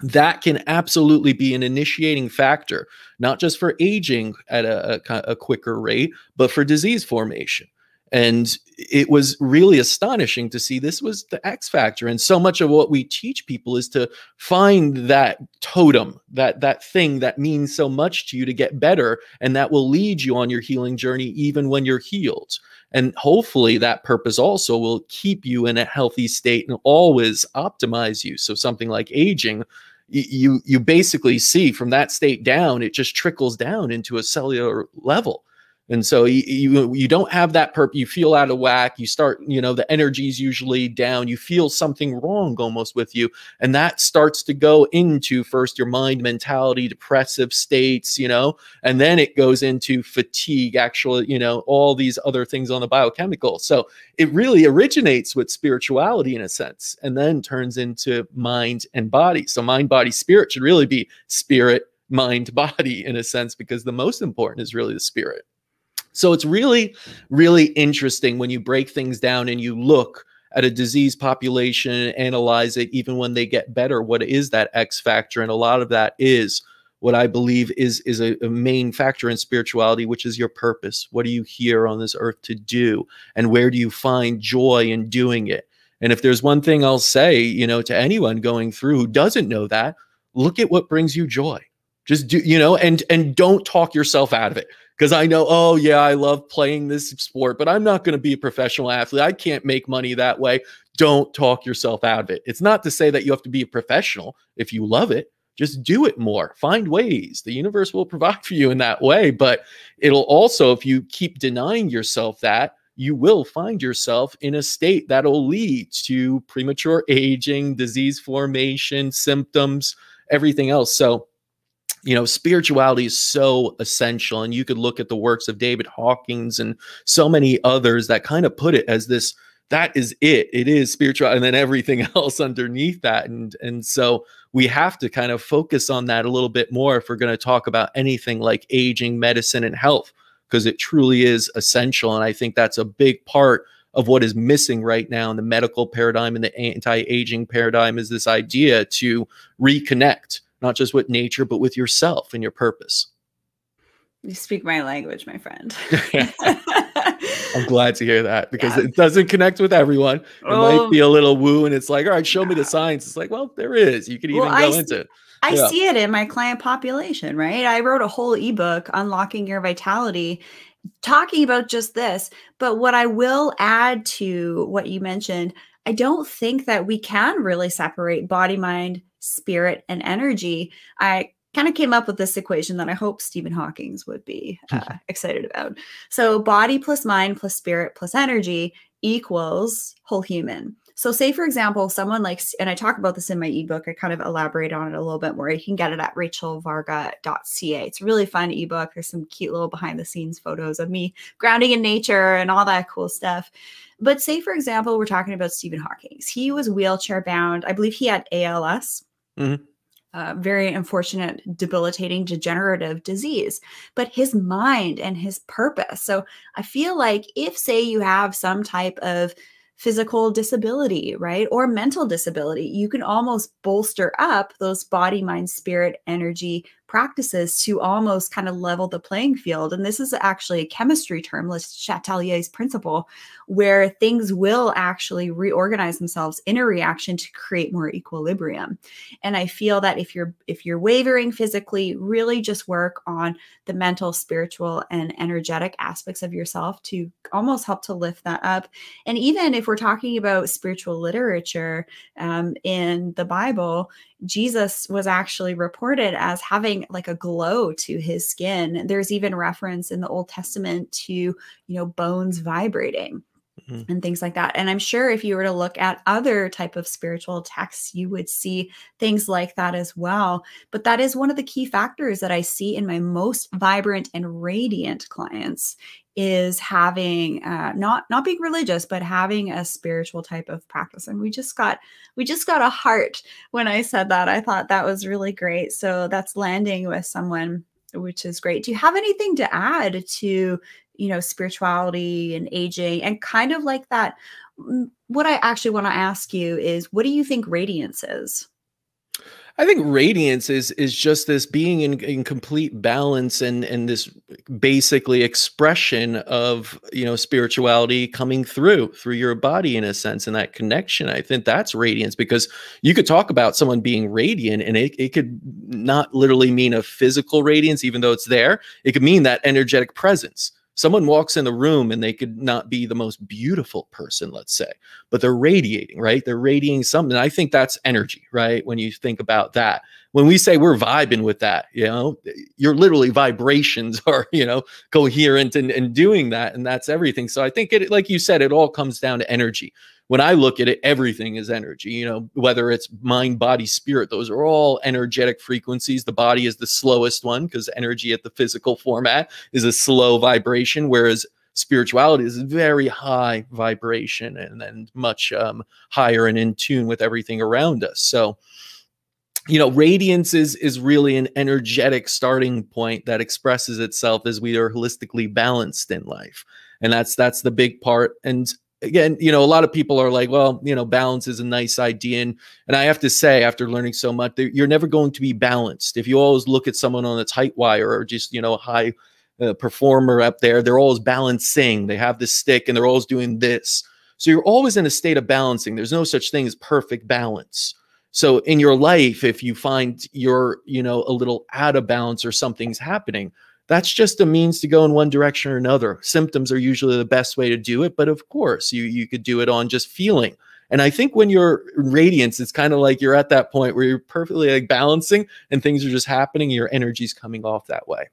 That can absolutely be an initiating factor, not just for aging at a quicker rate, but for disease formation. And it was really astonishing to see this was the X factor. And so much of what we teach people is to find that totem, that thing that means so much to you to get better, and that will lead you on your healing journey even when you're healed. And hopefully that purpose also will keep you in a healthy state and always optimize you. So something like aging, you basically see from that state down, it just trickles down into a cellular level. And so you don't have that purpose. You feel out of whack. You start, the energy is usually down. You feel something wrong almost with you. And that starts to go into first your mind mentality, depressive states, and then it goes into fatigue, actually, all these other things on the biochemical. So it really originates with spirituality in a sense, and then turns into mind and body. So mind, body, spirit should really be spirit, mind, body in a sense, because the most important is really the spirit. So it's really, really interesting when you break things down and you look at a disease population and analyze it, even when they get better, what is that X factor? And a lot of that is what I believe is a main factor in spirituality, which is your purpose. What are you here on this earth to do? And where do you find joy in doing it? And if there's one thing I'll say, to anyone going through who doesn't know that, look at what brings you joy. Just do, and don't talk yourself out of it. Because I know, oh yeah, I love playing this sport, but I'm not going to be a professional athlete. I can't make money that way. Don't talk yourself out of it. It's not to say that you have to be a professional if you love it. Just do it more. Find ways. The universe will provide for you in that way. But it'll also, if you keep denying yourself that, you will find yourself in a state that'll lead to premature aging, disease formation, symptoms, everything else. So spirituality is so essential. And you could look at the works of David Hawkins and so many others that kind of put it as this, that is it. It is spiritual. And then everything else underneath that. And so we have to kind of focus on that a little bit more if we're going to talk about anything like aging, medicine, and health, because it truly is essential. And I think that's a big part of what is missing right now in the medical paradigm and the anti-aging paradigm, is this idea to reconnect, not just with nature, but with yourself and your purpose. You speak my language, my friend. I'm glad to hear that, because it doesn't connect with everyone. It might be a little woo, and it's like, all right, show me the science. It's like, well, there is. You could even go into it. I see it in my client population, right? I wrote a whole ebook, Unlocking Your Vitality, talking about just this. But what I will add to what you mentioned, I don't think that we can really separate body, mind, spirit, and energy. I kind of came up with this equation that I hope Stephen Hawking would be excited about. So body plus mind plus spirit plus energy equals whole human. So say, for example, someone likes, and I talk about this in my ebook, I kind of elaborate on it a little bit more. You can get it at RachelVarga.ca. It's a really fun ebook. There's some cute little behind the scenes photos of me grounding in nature and all that cool stuff. But say, for example, we're talking about Stephen Hawking. He was wheelchair bound. I believe he had ALS. Mm-hmm. Very unfortunate, debilitating, degenerative disease, but his mind and his purpose. So I feel like if, say, you have some type of physical disability, right, or mental disability, you can almost bolster up those body, mind, spirit, energy practices to almost kind of level the playing field. And this is actually a chemistry term, Le Chatelier's principle, where things will actually reorganize themselves in a reaction to create more equilibrium. And I feel that if you're wavering physically, really just work on the mental, spiritual, and energetic aspects of yourself to almost help to lift that up. And even if we're talking about spiritual literature in the Bible, Jesus was actually reported as having like a glow to his skin. There's even reference in the Old Testament to, bones vibrating. Mm-hmm. And things like that. And I'm sure if you were to look at other type of spiritual texts, you would see things like that as well. But that is one of the key factors that I see in my most vibrant and radiant clients is having not being religious, but having a spiritual type of practice. And we just got a heart when I said that. I thought that was really great. So that's landing with someone, which is great. Do you have anything to add to spirituality and aging and kind of like that? What I actually want to ask you is, what do you think radiance is? I think radiance is just this being in complete balance and this basically expression of, spirituality coming through your body in a sense, and that connection. I think that's radiance, because you could talk about someone being radiant and it could not literally mean a physical radiance, even though it's there. It could mean that energetic presence. Someone walks in the room and they could not be the most beautiful person, let's say, but they're radiating, right? They're radiating something. I think that's energy, right? When you think about that, when we say we're vibing with that, you're literally vibrations are, coherent and doing that. And that's everything. So I think it, like you said, it all comes down to energy. When I look at it, everything is energy, whether it's mind, body, spirit, those are all energetic frequencies. The body is the slowest one because energy at the physical format is a slow vibration, whereas spirituality is very high vibration and then much higher and in tune with everything around us. So, radiance is really an energetic starting point that expresses itself as we are holistically balanced in life. And that's the big part. And again, a lot of people are like, well, balance is a nice idea. And I have to say, after learning so much, you're never going to be balanced. If you always look at someone on a tight wire or just, a high performer up there, they're always balancing. They have this stick and they're always doing this. So you're always in a state of balancing. There's no such thing as perfect balance. So in your life, if you find you're, a little out of balance or something's happening, that's just a means to go in one direction or another. Symptoms are usually the best way to do it. But of course, you could do it on just feeling. And I think when you're in radiance, it's kind of like you're at that point where you're perfectly like balancing and things are just happening. Your energy's coming off that way.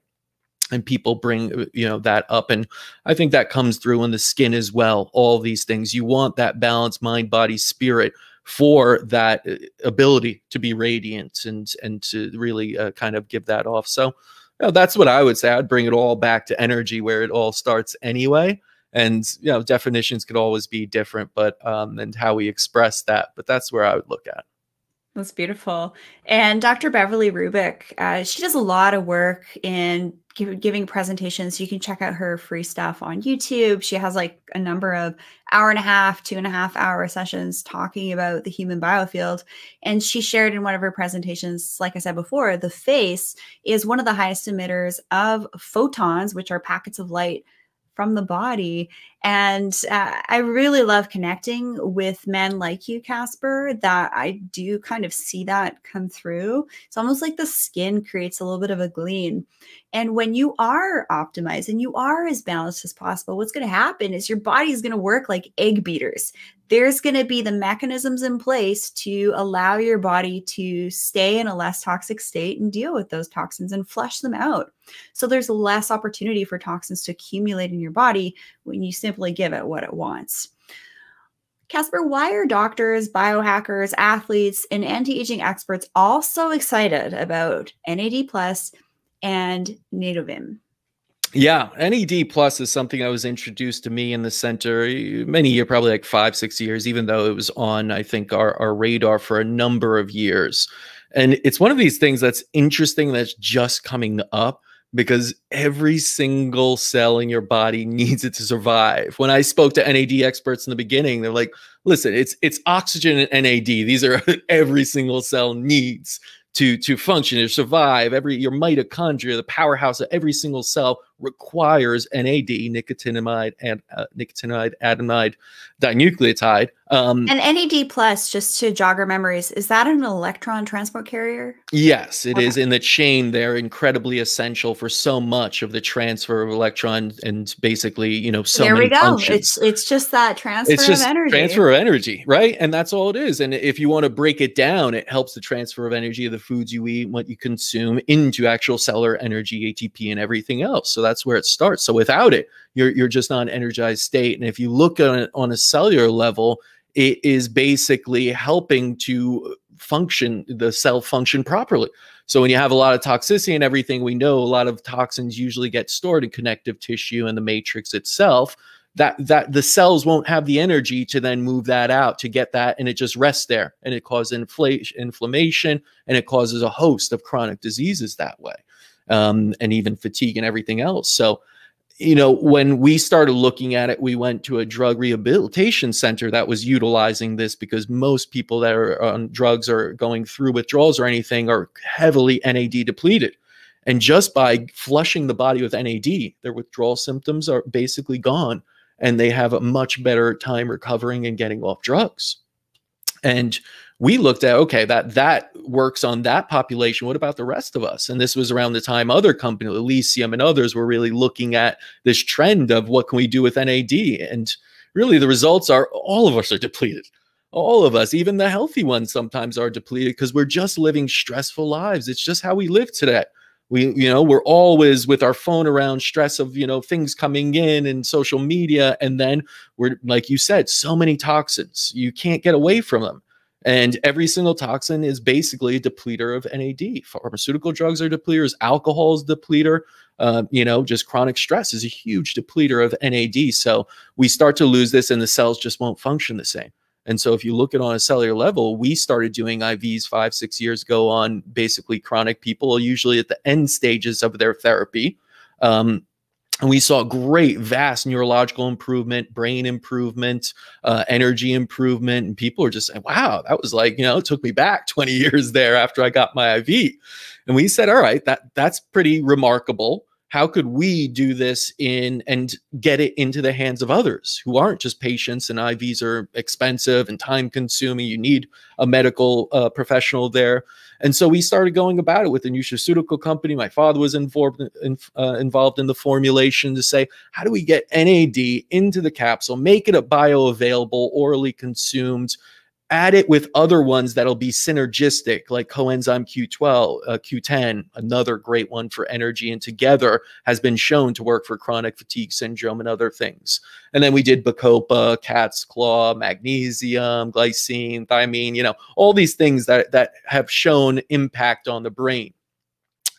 And people bring, that up. And I think that comes through in the skin as well. All these things, you want that balance, mind, body, spirit, for that ability to be radiant and to really kind of give that off. So that's what I would say. I'd bring it all back to energy, where it all starts anyway. And, definitions could always be different, but and how we express that. But that's where I would look at. That's beautiful. And Dr. Beverly Rubik, she does a lot of work in giving presentations. You can check out her free stuff on YouTube. She has like a number of 1.5 to 2.5 hour sessions talking about the human biofield. And she shared in one of her presentations, like I said before, the face is one of the highest emitters of photons, which are packets of light from the body. And I really love connecting with men like you, Caspar, that I do kind of see that come through. It's almost like the skin creates a little bit of a gleam. And when you are optimized and you are as balanced as possible, what's going to happen is your body is going to work like egg beaters. There's going to be the mechanisms in place to allow your body to stay in a less toxic state and deal with those toxins and flush them out. So there's less opportunity for toxins to accumulate in your body when you simply give it what it wants. Caspar, why are doctors, biohackers, athletes, and anti-aging experts all so excited about NAD+ and Nadovim? Yeah, NAD plus is something that was introduced to me in the center many years, probably like 5-6 years, even though it was on, I think, our radar for a number of years. And it's one of these things that's interesting that's just coming up because every single cell in your body needs it to survive. When I spoke to NAD experts in the beginning, they're like, listen, it's oxygen and NAD. These are every single cell needs to function, to survive. Your mitochondria, the powerhouse of every single cell, requires NAD, nicotinamide and nicotinamide adenine dinucleotide. And NAD+, just to jog our memories, is that an electron transport carrier? Yes, it is in the chain. They're incredibly essential for so much of the transfer of electrons and basically, you know, so there many we go. functions. It's just that transfer of energy. Transfer of energy, right? And that's all it is. And if you want to break it down, it helps the transfer of energy of the foods you eat, what you consume into actual cellular energy, ATP, and everything else. So that's where it starts. So without it, you're just not an energized state. And if you look at it on a cellular level, it is basically helping to function, the cell function properly. So when you have a lot of toxicity and everything, we know a lot of toxins usually get stored in connective tissue and the matrix itself, that the cells won't have the energy to then move that out to get that, and it just rests there, and it causes inflammation, and it causes a host of chronic diseases that way, and even fatigue and everything else. So, you know, when we started looking at it, we went to a drug rehabilitation center that was utilizing this because most people that are on drugs or going through withdrawals or anything are heavily NAD depleted. And just by flushing the body with NAD, their withdrawal symptoms are basically gone, and they have a much better time recovering and getting off drugs. And we looked at, okay, that works on that population. What about the rest of us? And this was around the time other companies, Elysium and others, were really looking at this trend of what can we do with NAD? And really the results are all of us are depleted. All of us, even the healthy ones sometimes are depleted because we're just living stressful lives. It's just how we live today. We're always with our phone around, stress of, things coming in and social media. And then we're, like you said, so many toxins, you can't get away from them. And every single toxin is basically a depleter of NAD. Pharmaceutical drugs are depleters. Alcohol is depleter. Just chronic stress is a huge depleter of NAD. So we start to lose this and the cells just won't function the same. And so if you look at it on a cellular level, we started doing IVs 5-6 years ago on basically chronic people, usually at the end stages of their therapy. And we saw great, vast neurological improvement, brain improvement, energy improvement. And people are just saying, wow, that was like, it took me back 20 years there after I got my IV. And we said, all right, that's pretty remarkable. How could we do this and get it into the hands of others who aren't just patients? And IVs are expensive and time consuming. You need a medical professional there. And so we started going about it with a nutraceutical company. My father was involved in the formulation to say, how do we get NAD into the capsule, make it a bioavailable, orally consumed, add it with other ones that'll be synergistic, like coenzyme Q12, Q10, another great one for energy, and together has been shown to work for chronic fatigue syndrome and other things. And then we did bacopa, cat's claw, magnesium, glycine, thiamine, all these things that have shown impact on the brain.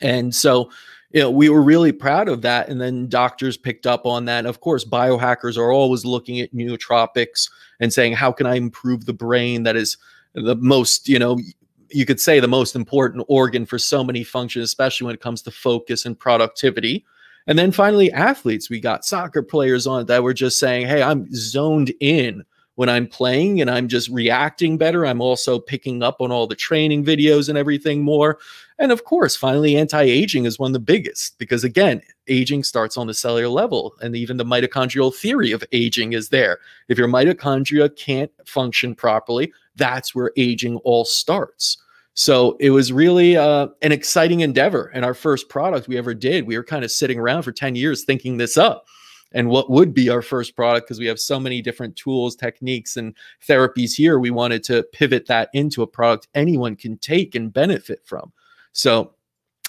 And so, we were really proud of that. And then doctors picked up on that. And of course, biohackers are always looking at nootropics and saying, how can I improve the brain? That is the most, you could say the most important organ for so many functions, especially when it comes to focus and productivity. And then finally, athletes, we got soccer players on that were just saying, hey, I'm zoned in when I'm playing and I'm just reacting better. I'm also picking up on all the training videos and everything more. And of course, finally, anti-aging is one of the biggest, because again, aging starts on the cellular level, and even the mitochondrial theory of aging is there. If your mitochondria can't function properly, that's where aging all starts. So it was really an exciting endeavor. And our first product we ever did, we were kind of sitting around for 10 years thinking this up. And what would be our first product, because we have so many different tools, techniques, and therapies here, we wanted to pivot that into a product anyone can take and benefit from. So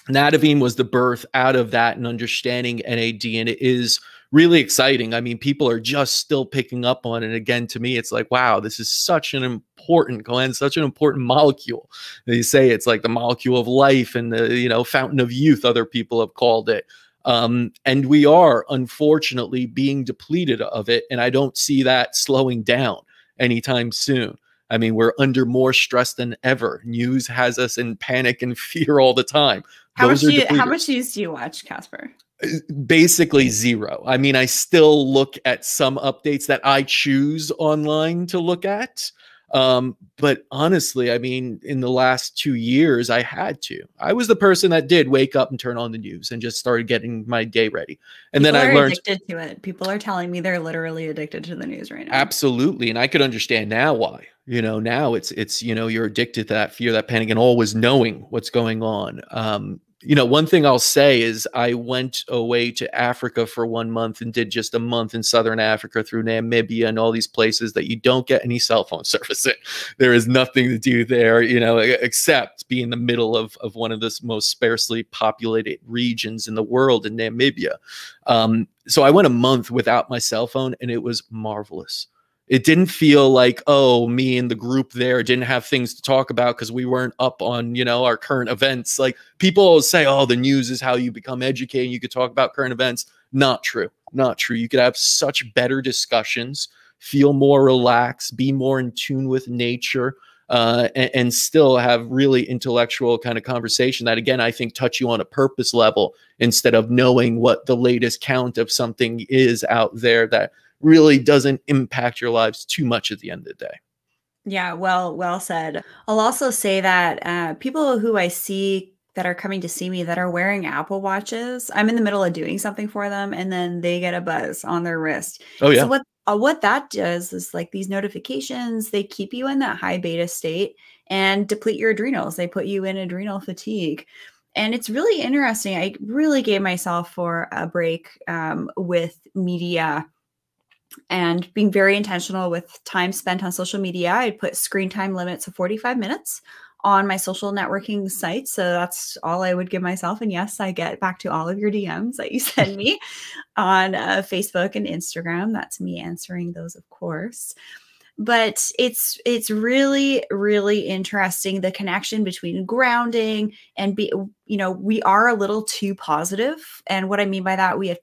Nadovim was the birth out of that and understanding NAD, and it is really exciting. I mean, people are just still picking up on it. Again, to me, it's like, wow, this is such an important gland, such an important molecule. They say it's like the molecule of life and the, you know, fountain of youth, other people have called it. And we are unfortunately being depleted of it. And I don't see that slowing down anytime soon. I mean, we're under more stress than ever. News has us in panic and fear all the time. How much news do you watch, Caspar? Basically zero. I mean, I still look at some updates that I choose online to look at. But honestly, I mean, in the last 2 years, I had to. I was the person that did wake up and turn on the news and just started getting my day ready. And People then I learned addicted to it. People are telling me they're literally addicted to the news right now. Absolutely. And I could understand now why. You know, now it's you know, you're addicted to that fear, that panic, and always knowing what's going on. You know, one thing I'll say is I went away to Africa for 1 month and did just a month in Southern Africa through Namibia and all these places that you don't get any cell phone service in. There is nothing to do there, you know, except be in the middle of one of the most sparsely populated regions in the world in Namibia. So I went a month without my cell phone, and it was marvelous. It didn't feel like, oh, me and the group there didn't have things to talk about because we weren't up on, you know, our current events. Like, people always say, oh, the news is how you become educated. You could talk about current events. Not true. Not true. You could have such better discussions, feel more relaxed, be more in tune with nature, and still have really intellectual kind of conversation that, again, I think touch you on a purpose level instead of knowing what the latest count of something is out there that really doesn't impact your lives too much at the end of the day. Yeah, well said. I'll also say that people who I see that are coming to see me that are wearing Apple Watches, I'm in the middle of doing something for them, and then they get a buzz on their wrist. Oh, yeah. So what that does is, like, these notifications, they keep you in that high beta state and deplete your adrenals. They put you in adrenal fatigue. And it's really interesting. I really gave myself for a break with media and being very intentional with time spent on social media. I put screen time limits of 45 minutes on my social networking sites. So that's all I would give myself. And yes, I get back to all of your DMs that you send me on Facebook and Instagram. That's me answering those, of course. But it's really, really interesting, the connection between grounding and we are a little too positive. And what I mean by that, we have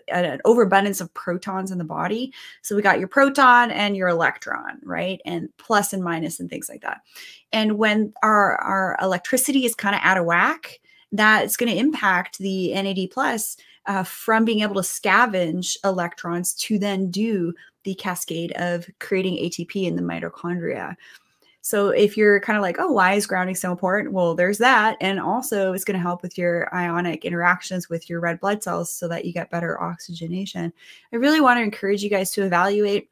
an overabundance of protons in the body. So we got your proton and your electron, right? And plus and minus and things like that. And when our electricity is kind of out of whack, that's going to impact the NAD plus from being able to scavenge electrons to then do the cascade of creating ATP in the mitochondria. So if you're kind of like, oh, why is grounding so important? Well, there's that. And also it's going to help with your ionic interactions with your red blood cells so that you get better oxygenation. I really want to encourage you guys to evaluate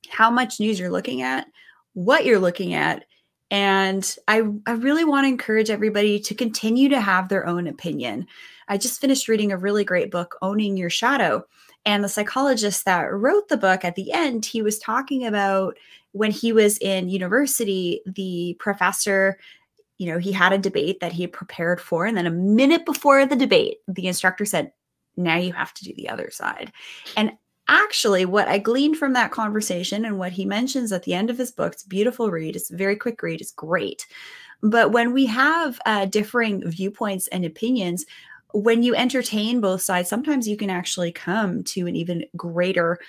how much news you're looking at, what you're looking at. And I really want to encourage everybody to continue to have their own opinion. I just finished reading a really great book, Owning Your Shadow. And the psychologist that wrote the book, at the end, he was talking about when he was in university, the professor, he had a debate that he had prepared for. And then a minute before the debate, the instructor said, now you have to do the other side. And actually, what I gleaned from that conversation and what he mentions at the end of his book, it's a beautiful read. It's a very quick read. It's great. But when we have differing viewpoints and opinions, when you entertain both sides, sometimes you can actually come to an even greater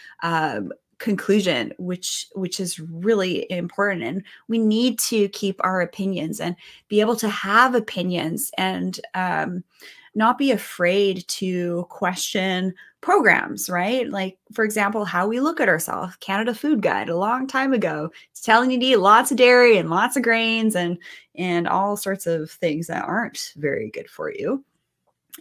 conclusion, which is really important. And we need to keep our opinions and be able to have opinions. And not be afraid to question programs, right? Like, for example, how we look at ourselves. Canada Food Guide a long time ago, it's telling you to eat lots of dairy and lots of grains and all sorts of things that aren't very good for you.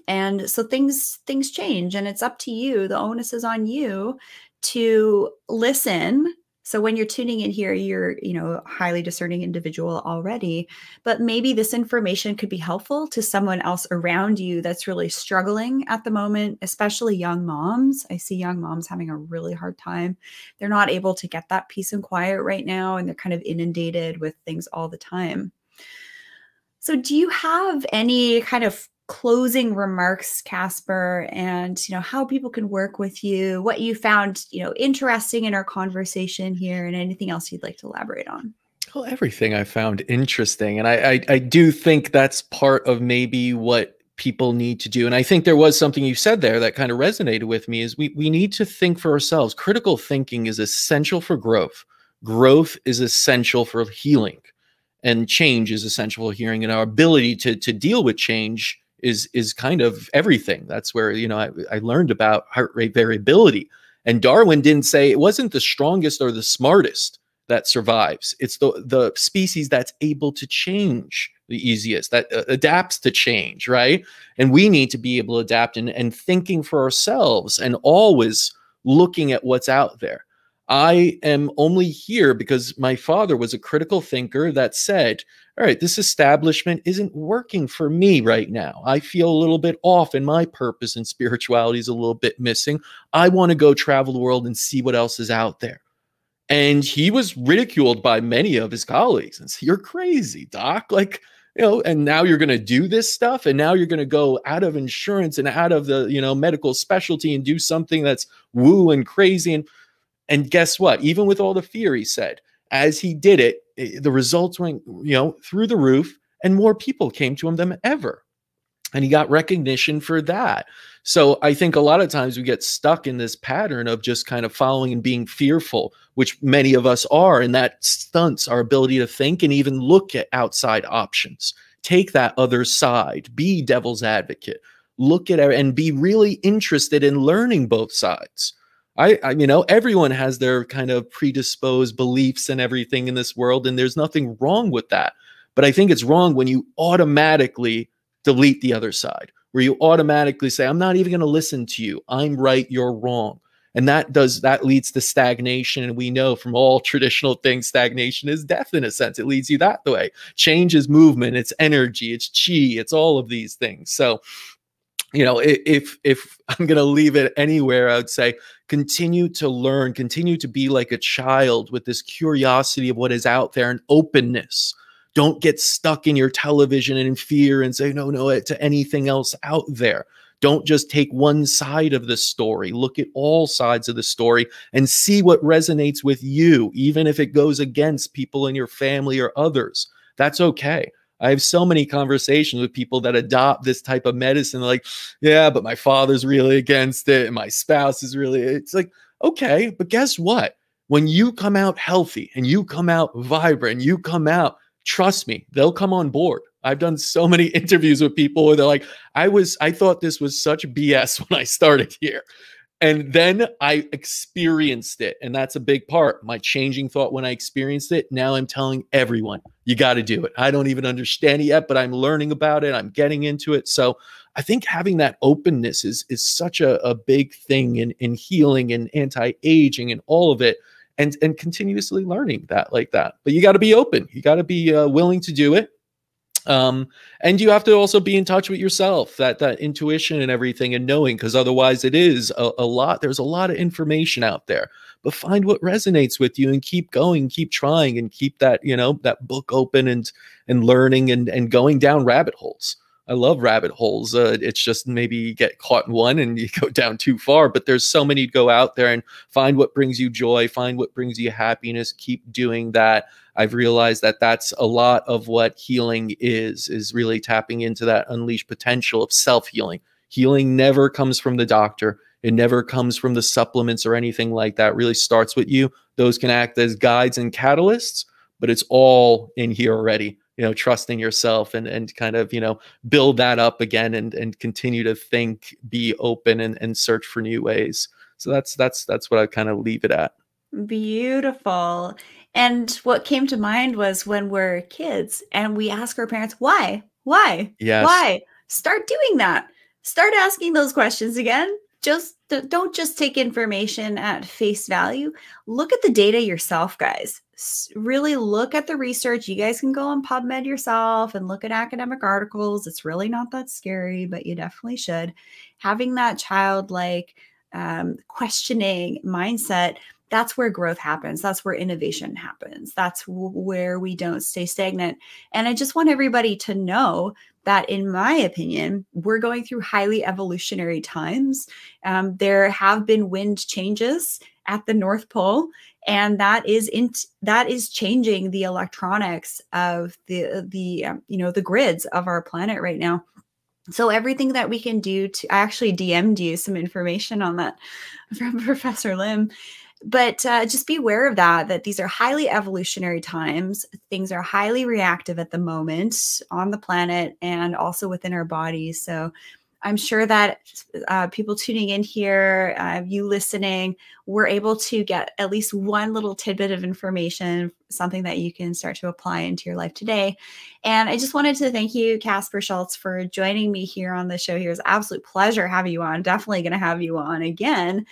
And so things change, and it's up to you. The onus is on you to listen. So when you're tuning in here, you're, a highly discerning individual already, but maybe this information could be helpful to someone else around you that's really struggling at the moment, especially young moms. I see young moms having a really hard time. They're not able to get that peace and quiet right now, and they're kind of inundated with things all the time. So do you have any kind of closing remarks, Caspar, and how people can work with you, what you found interesting in our conversation here, and anything else you'd like to elaborate on? Well, everything I found interesting, and I do think that's part of maybe what people need to do. And I think there was something you said there that kind of resonated with me, is we need to think for ourselves. Critical thinking is essential for growth. Growth is essential for healing, and change is essential for healing. And our ability to deal with change is kind of everything. That's where, I learned about heart rate variability. And Darwin didn't say it wasn't the strongest or the smartest that survives. It's the species that's able to change the easiest, that adapts to change, right? And we need to be able to adapt and thinking for ourselves and always looking at what's out there. I am only here because my father was a critical thinker that said, all right, this establishment isn't working for me right now. I feel a little bit off, and my purpose and spirituality is a little bit missing. I want to go travel the world and see what else is out there. And he was ridiculed by many of his colleagues and said, you're crazy, doc. Like, and now you're going to do this stuff. And now you're going to go out of insurance and out of the, medical specialty and do something that's woo and crazy. And guess what? Even with all the fear, he said, as he did it, the results went, through the roof, and more people came to him than ever. And he got recognition for that. So I think a lot of times we get stuck in this pattern of just kind of following and being fearful, which many of us are, and that stunts our ability to think and even look at outside options. Take that other side, be devil's advocate, look at it and be really interested in learning both sides. Everyone has their kind of predisposed beliefs and everything in this world, and there's nothing wrong with that. But I think it's wrong when you automatically delete the other side, where you automatically say, I'm not even going to listen to you. I'm right, you're wrong. And that leads to stagnation. And we know from all traditional things, stagnation is death in a sense. It leads you that way. Change is movement, it's energy, it's chi, it's all of these things. So, if I'm going to leave it anywhere, I would say continue to learn, continue to be like a child with this curiosity of what is out there and openness. Don't get stuck in your television and in fear and say no to anything else out there. Don't just take one side of the story. Look at all sides of the story and see what resonates with you, even if it goes against people in your family or others. That's okay. I have so many conversations with people that adopt this type of medicine. They're like, yeah, but my father's really against it, and my spouse is really, it's like, okay, but guess what? When you come out healthy and you come out vibrant, you come out, trust me, they'll come on board. I've done so many interviews with people where they're like, I thought this was such BS when I started here. And then I experienced it. And that's a big part. My changing thought when I experienced it. Now I'm telling everyone, you got to do it. I don't even understand it yet, but I'm learning about it. I'm getting into it. So I think having that openness is such a big thing in healing and anti-aging and all of it. And continuously learning that like that. But you got to be open. You got to be willing to do it. And you have to also be in touch with yourself, that intuition and everything, and knowing, because otherwise it is a lot. There's a lot of information out there, but find what resonates with you and keep going, keep trying, and keep that, that book open and learning and going down rabbit holes. I love rabbit holes. It's just maybe you get caught in one and you go down too far, but there's so many to go out there and find what brings you joy, find what brings you happiness, keep doing that. I've realized that that's a lot of what healing is really tapping into that unleashed potential of self-healing. Healing never comes from the doctor. It never comes from the supplements or anything like that. It really starts with you. Those can act as guides and catalysts, but it's all in here already. trusting yourself and kind of, build that up again and continue to think, be open and search for new ways. So that's what I kind of leave it at. Beautiful. And what came to mind was when we're kids and we ask our parents, why? Why? Yes. Why? Start doing that. Start asking those questions again. Just don't just take information at face value. Look at the data yourself, guys. Really look at the research. You guys can go on PubMed yourself and look at academic articles. It's really not that scary, but you definitely should. Having that childlike questioning mindset, that's where growth happens. That's where innovation happens. That's where we don't stay stagnant. And I just want everybody to know that, in my opinion, we're going through highly evolutionary times. There have been wind changes at the North Pole, and that is changing the electronics of the grids of our planet right now. So everything that we can do I actually DM'd you some information on that from Professor Lim. But just be aware of that these are highly evolutionary times. Things are highly reactive at the moment on the planet and also within our bodies. So I'm sure that people tuning in here, you listening, we're able to get at least one little tidbit of information, something that you can start to apply into your life today. And I just wanted to thank you, Caspar Szulc, for joining me here on the show here. It was an absolute pleasure having you on. Definitely going to have you on again.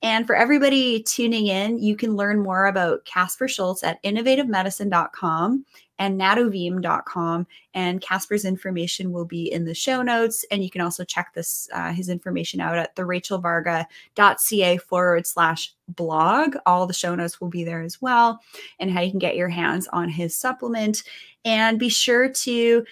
And for everybody tuning in, you can learn more about Caspar Szulc at innovativemedicine.com and nadovim.com. And Caspar's information will be in the show notes. And you can also check his information out at the RachelVarga.ca/blog. All the show notes will be there as well, and how you can get your hands on his supplement. And be sure to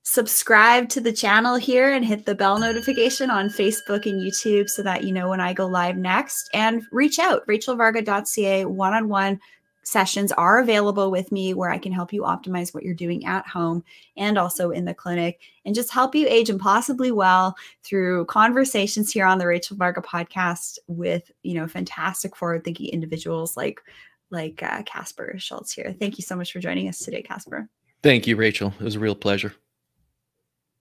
subscribe to the channel here and hit the bell notification on Facebook and YouTube so that you know when I go live next. And reach out. RachelVarga.ca one-on-one sessions are available with me where I can help you optimize what you're doing at home and also in the clinic, and just help you age impossibly well through conversations here on the Rachel Varga podcast with, fantastic forward-thinking individuals like Caspar Szulc here. Thank you so much for joining us today, Caspar. Thank you, Rachel. It was a real pleasure.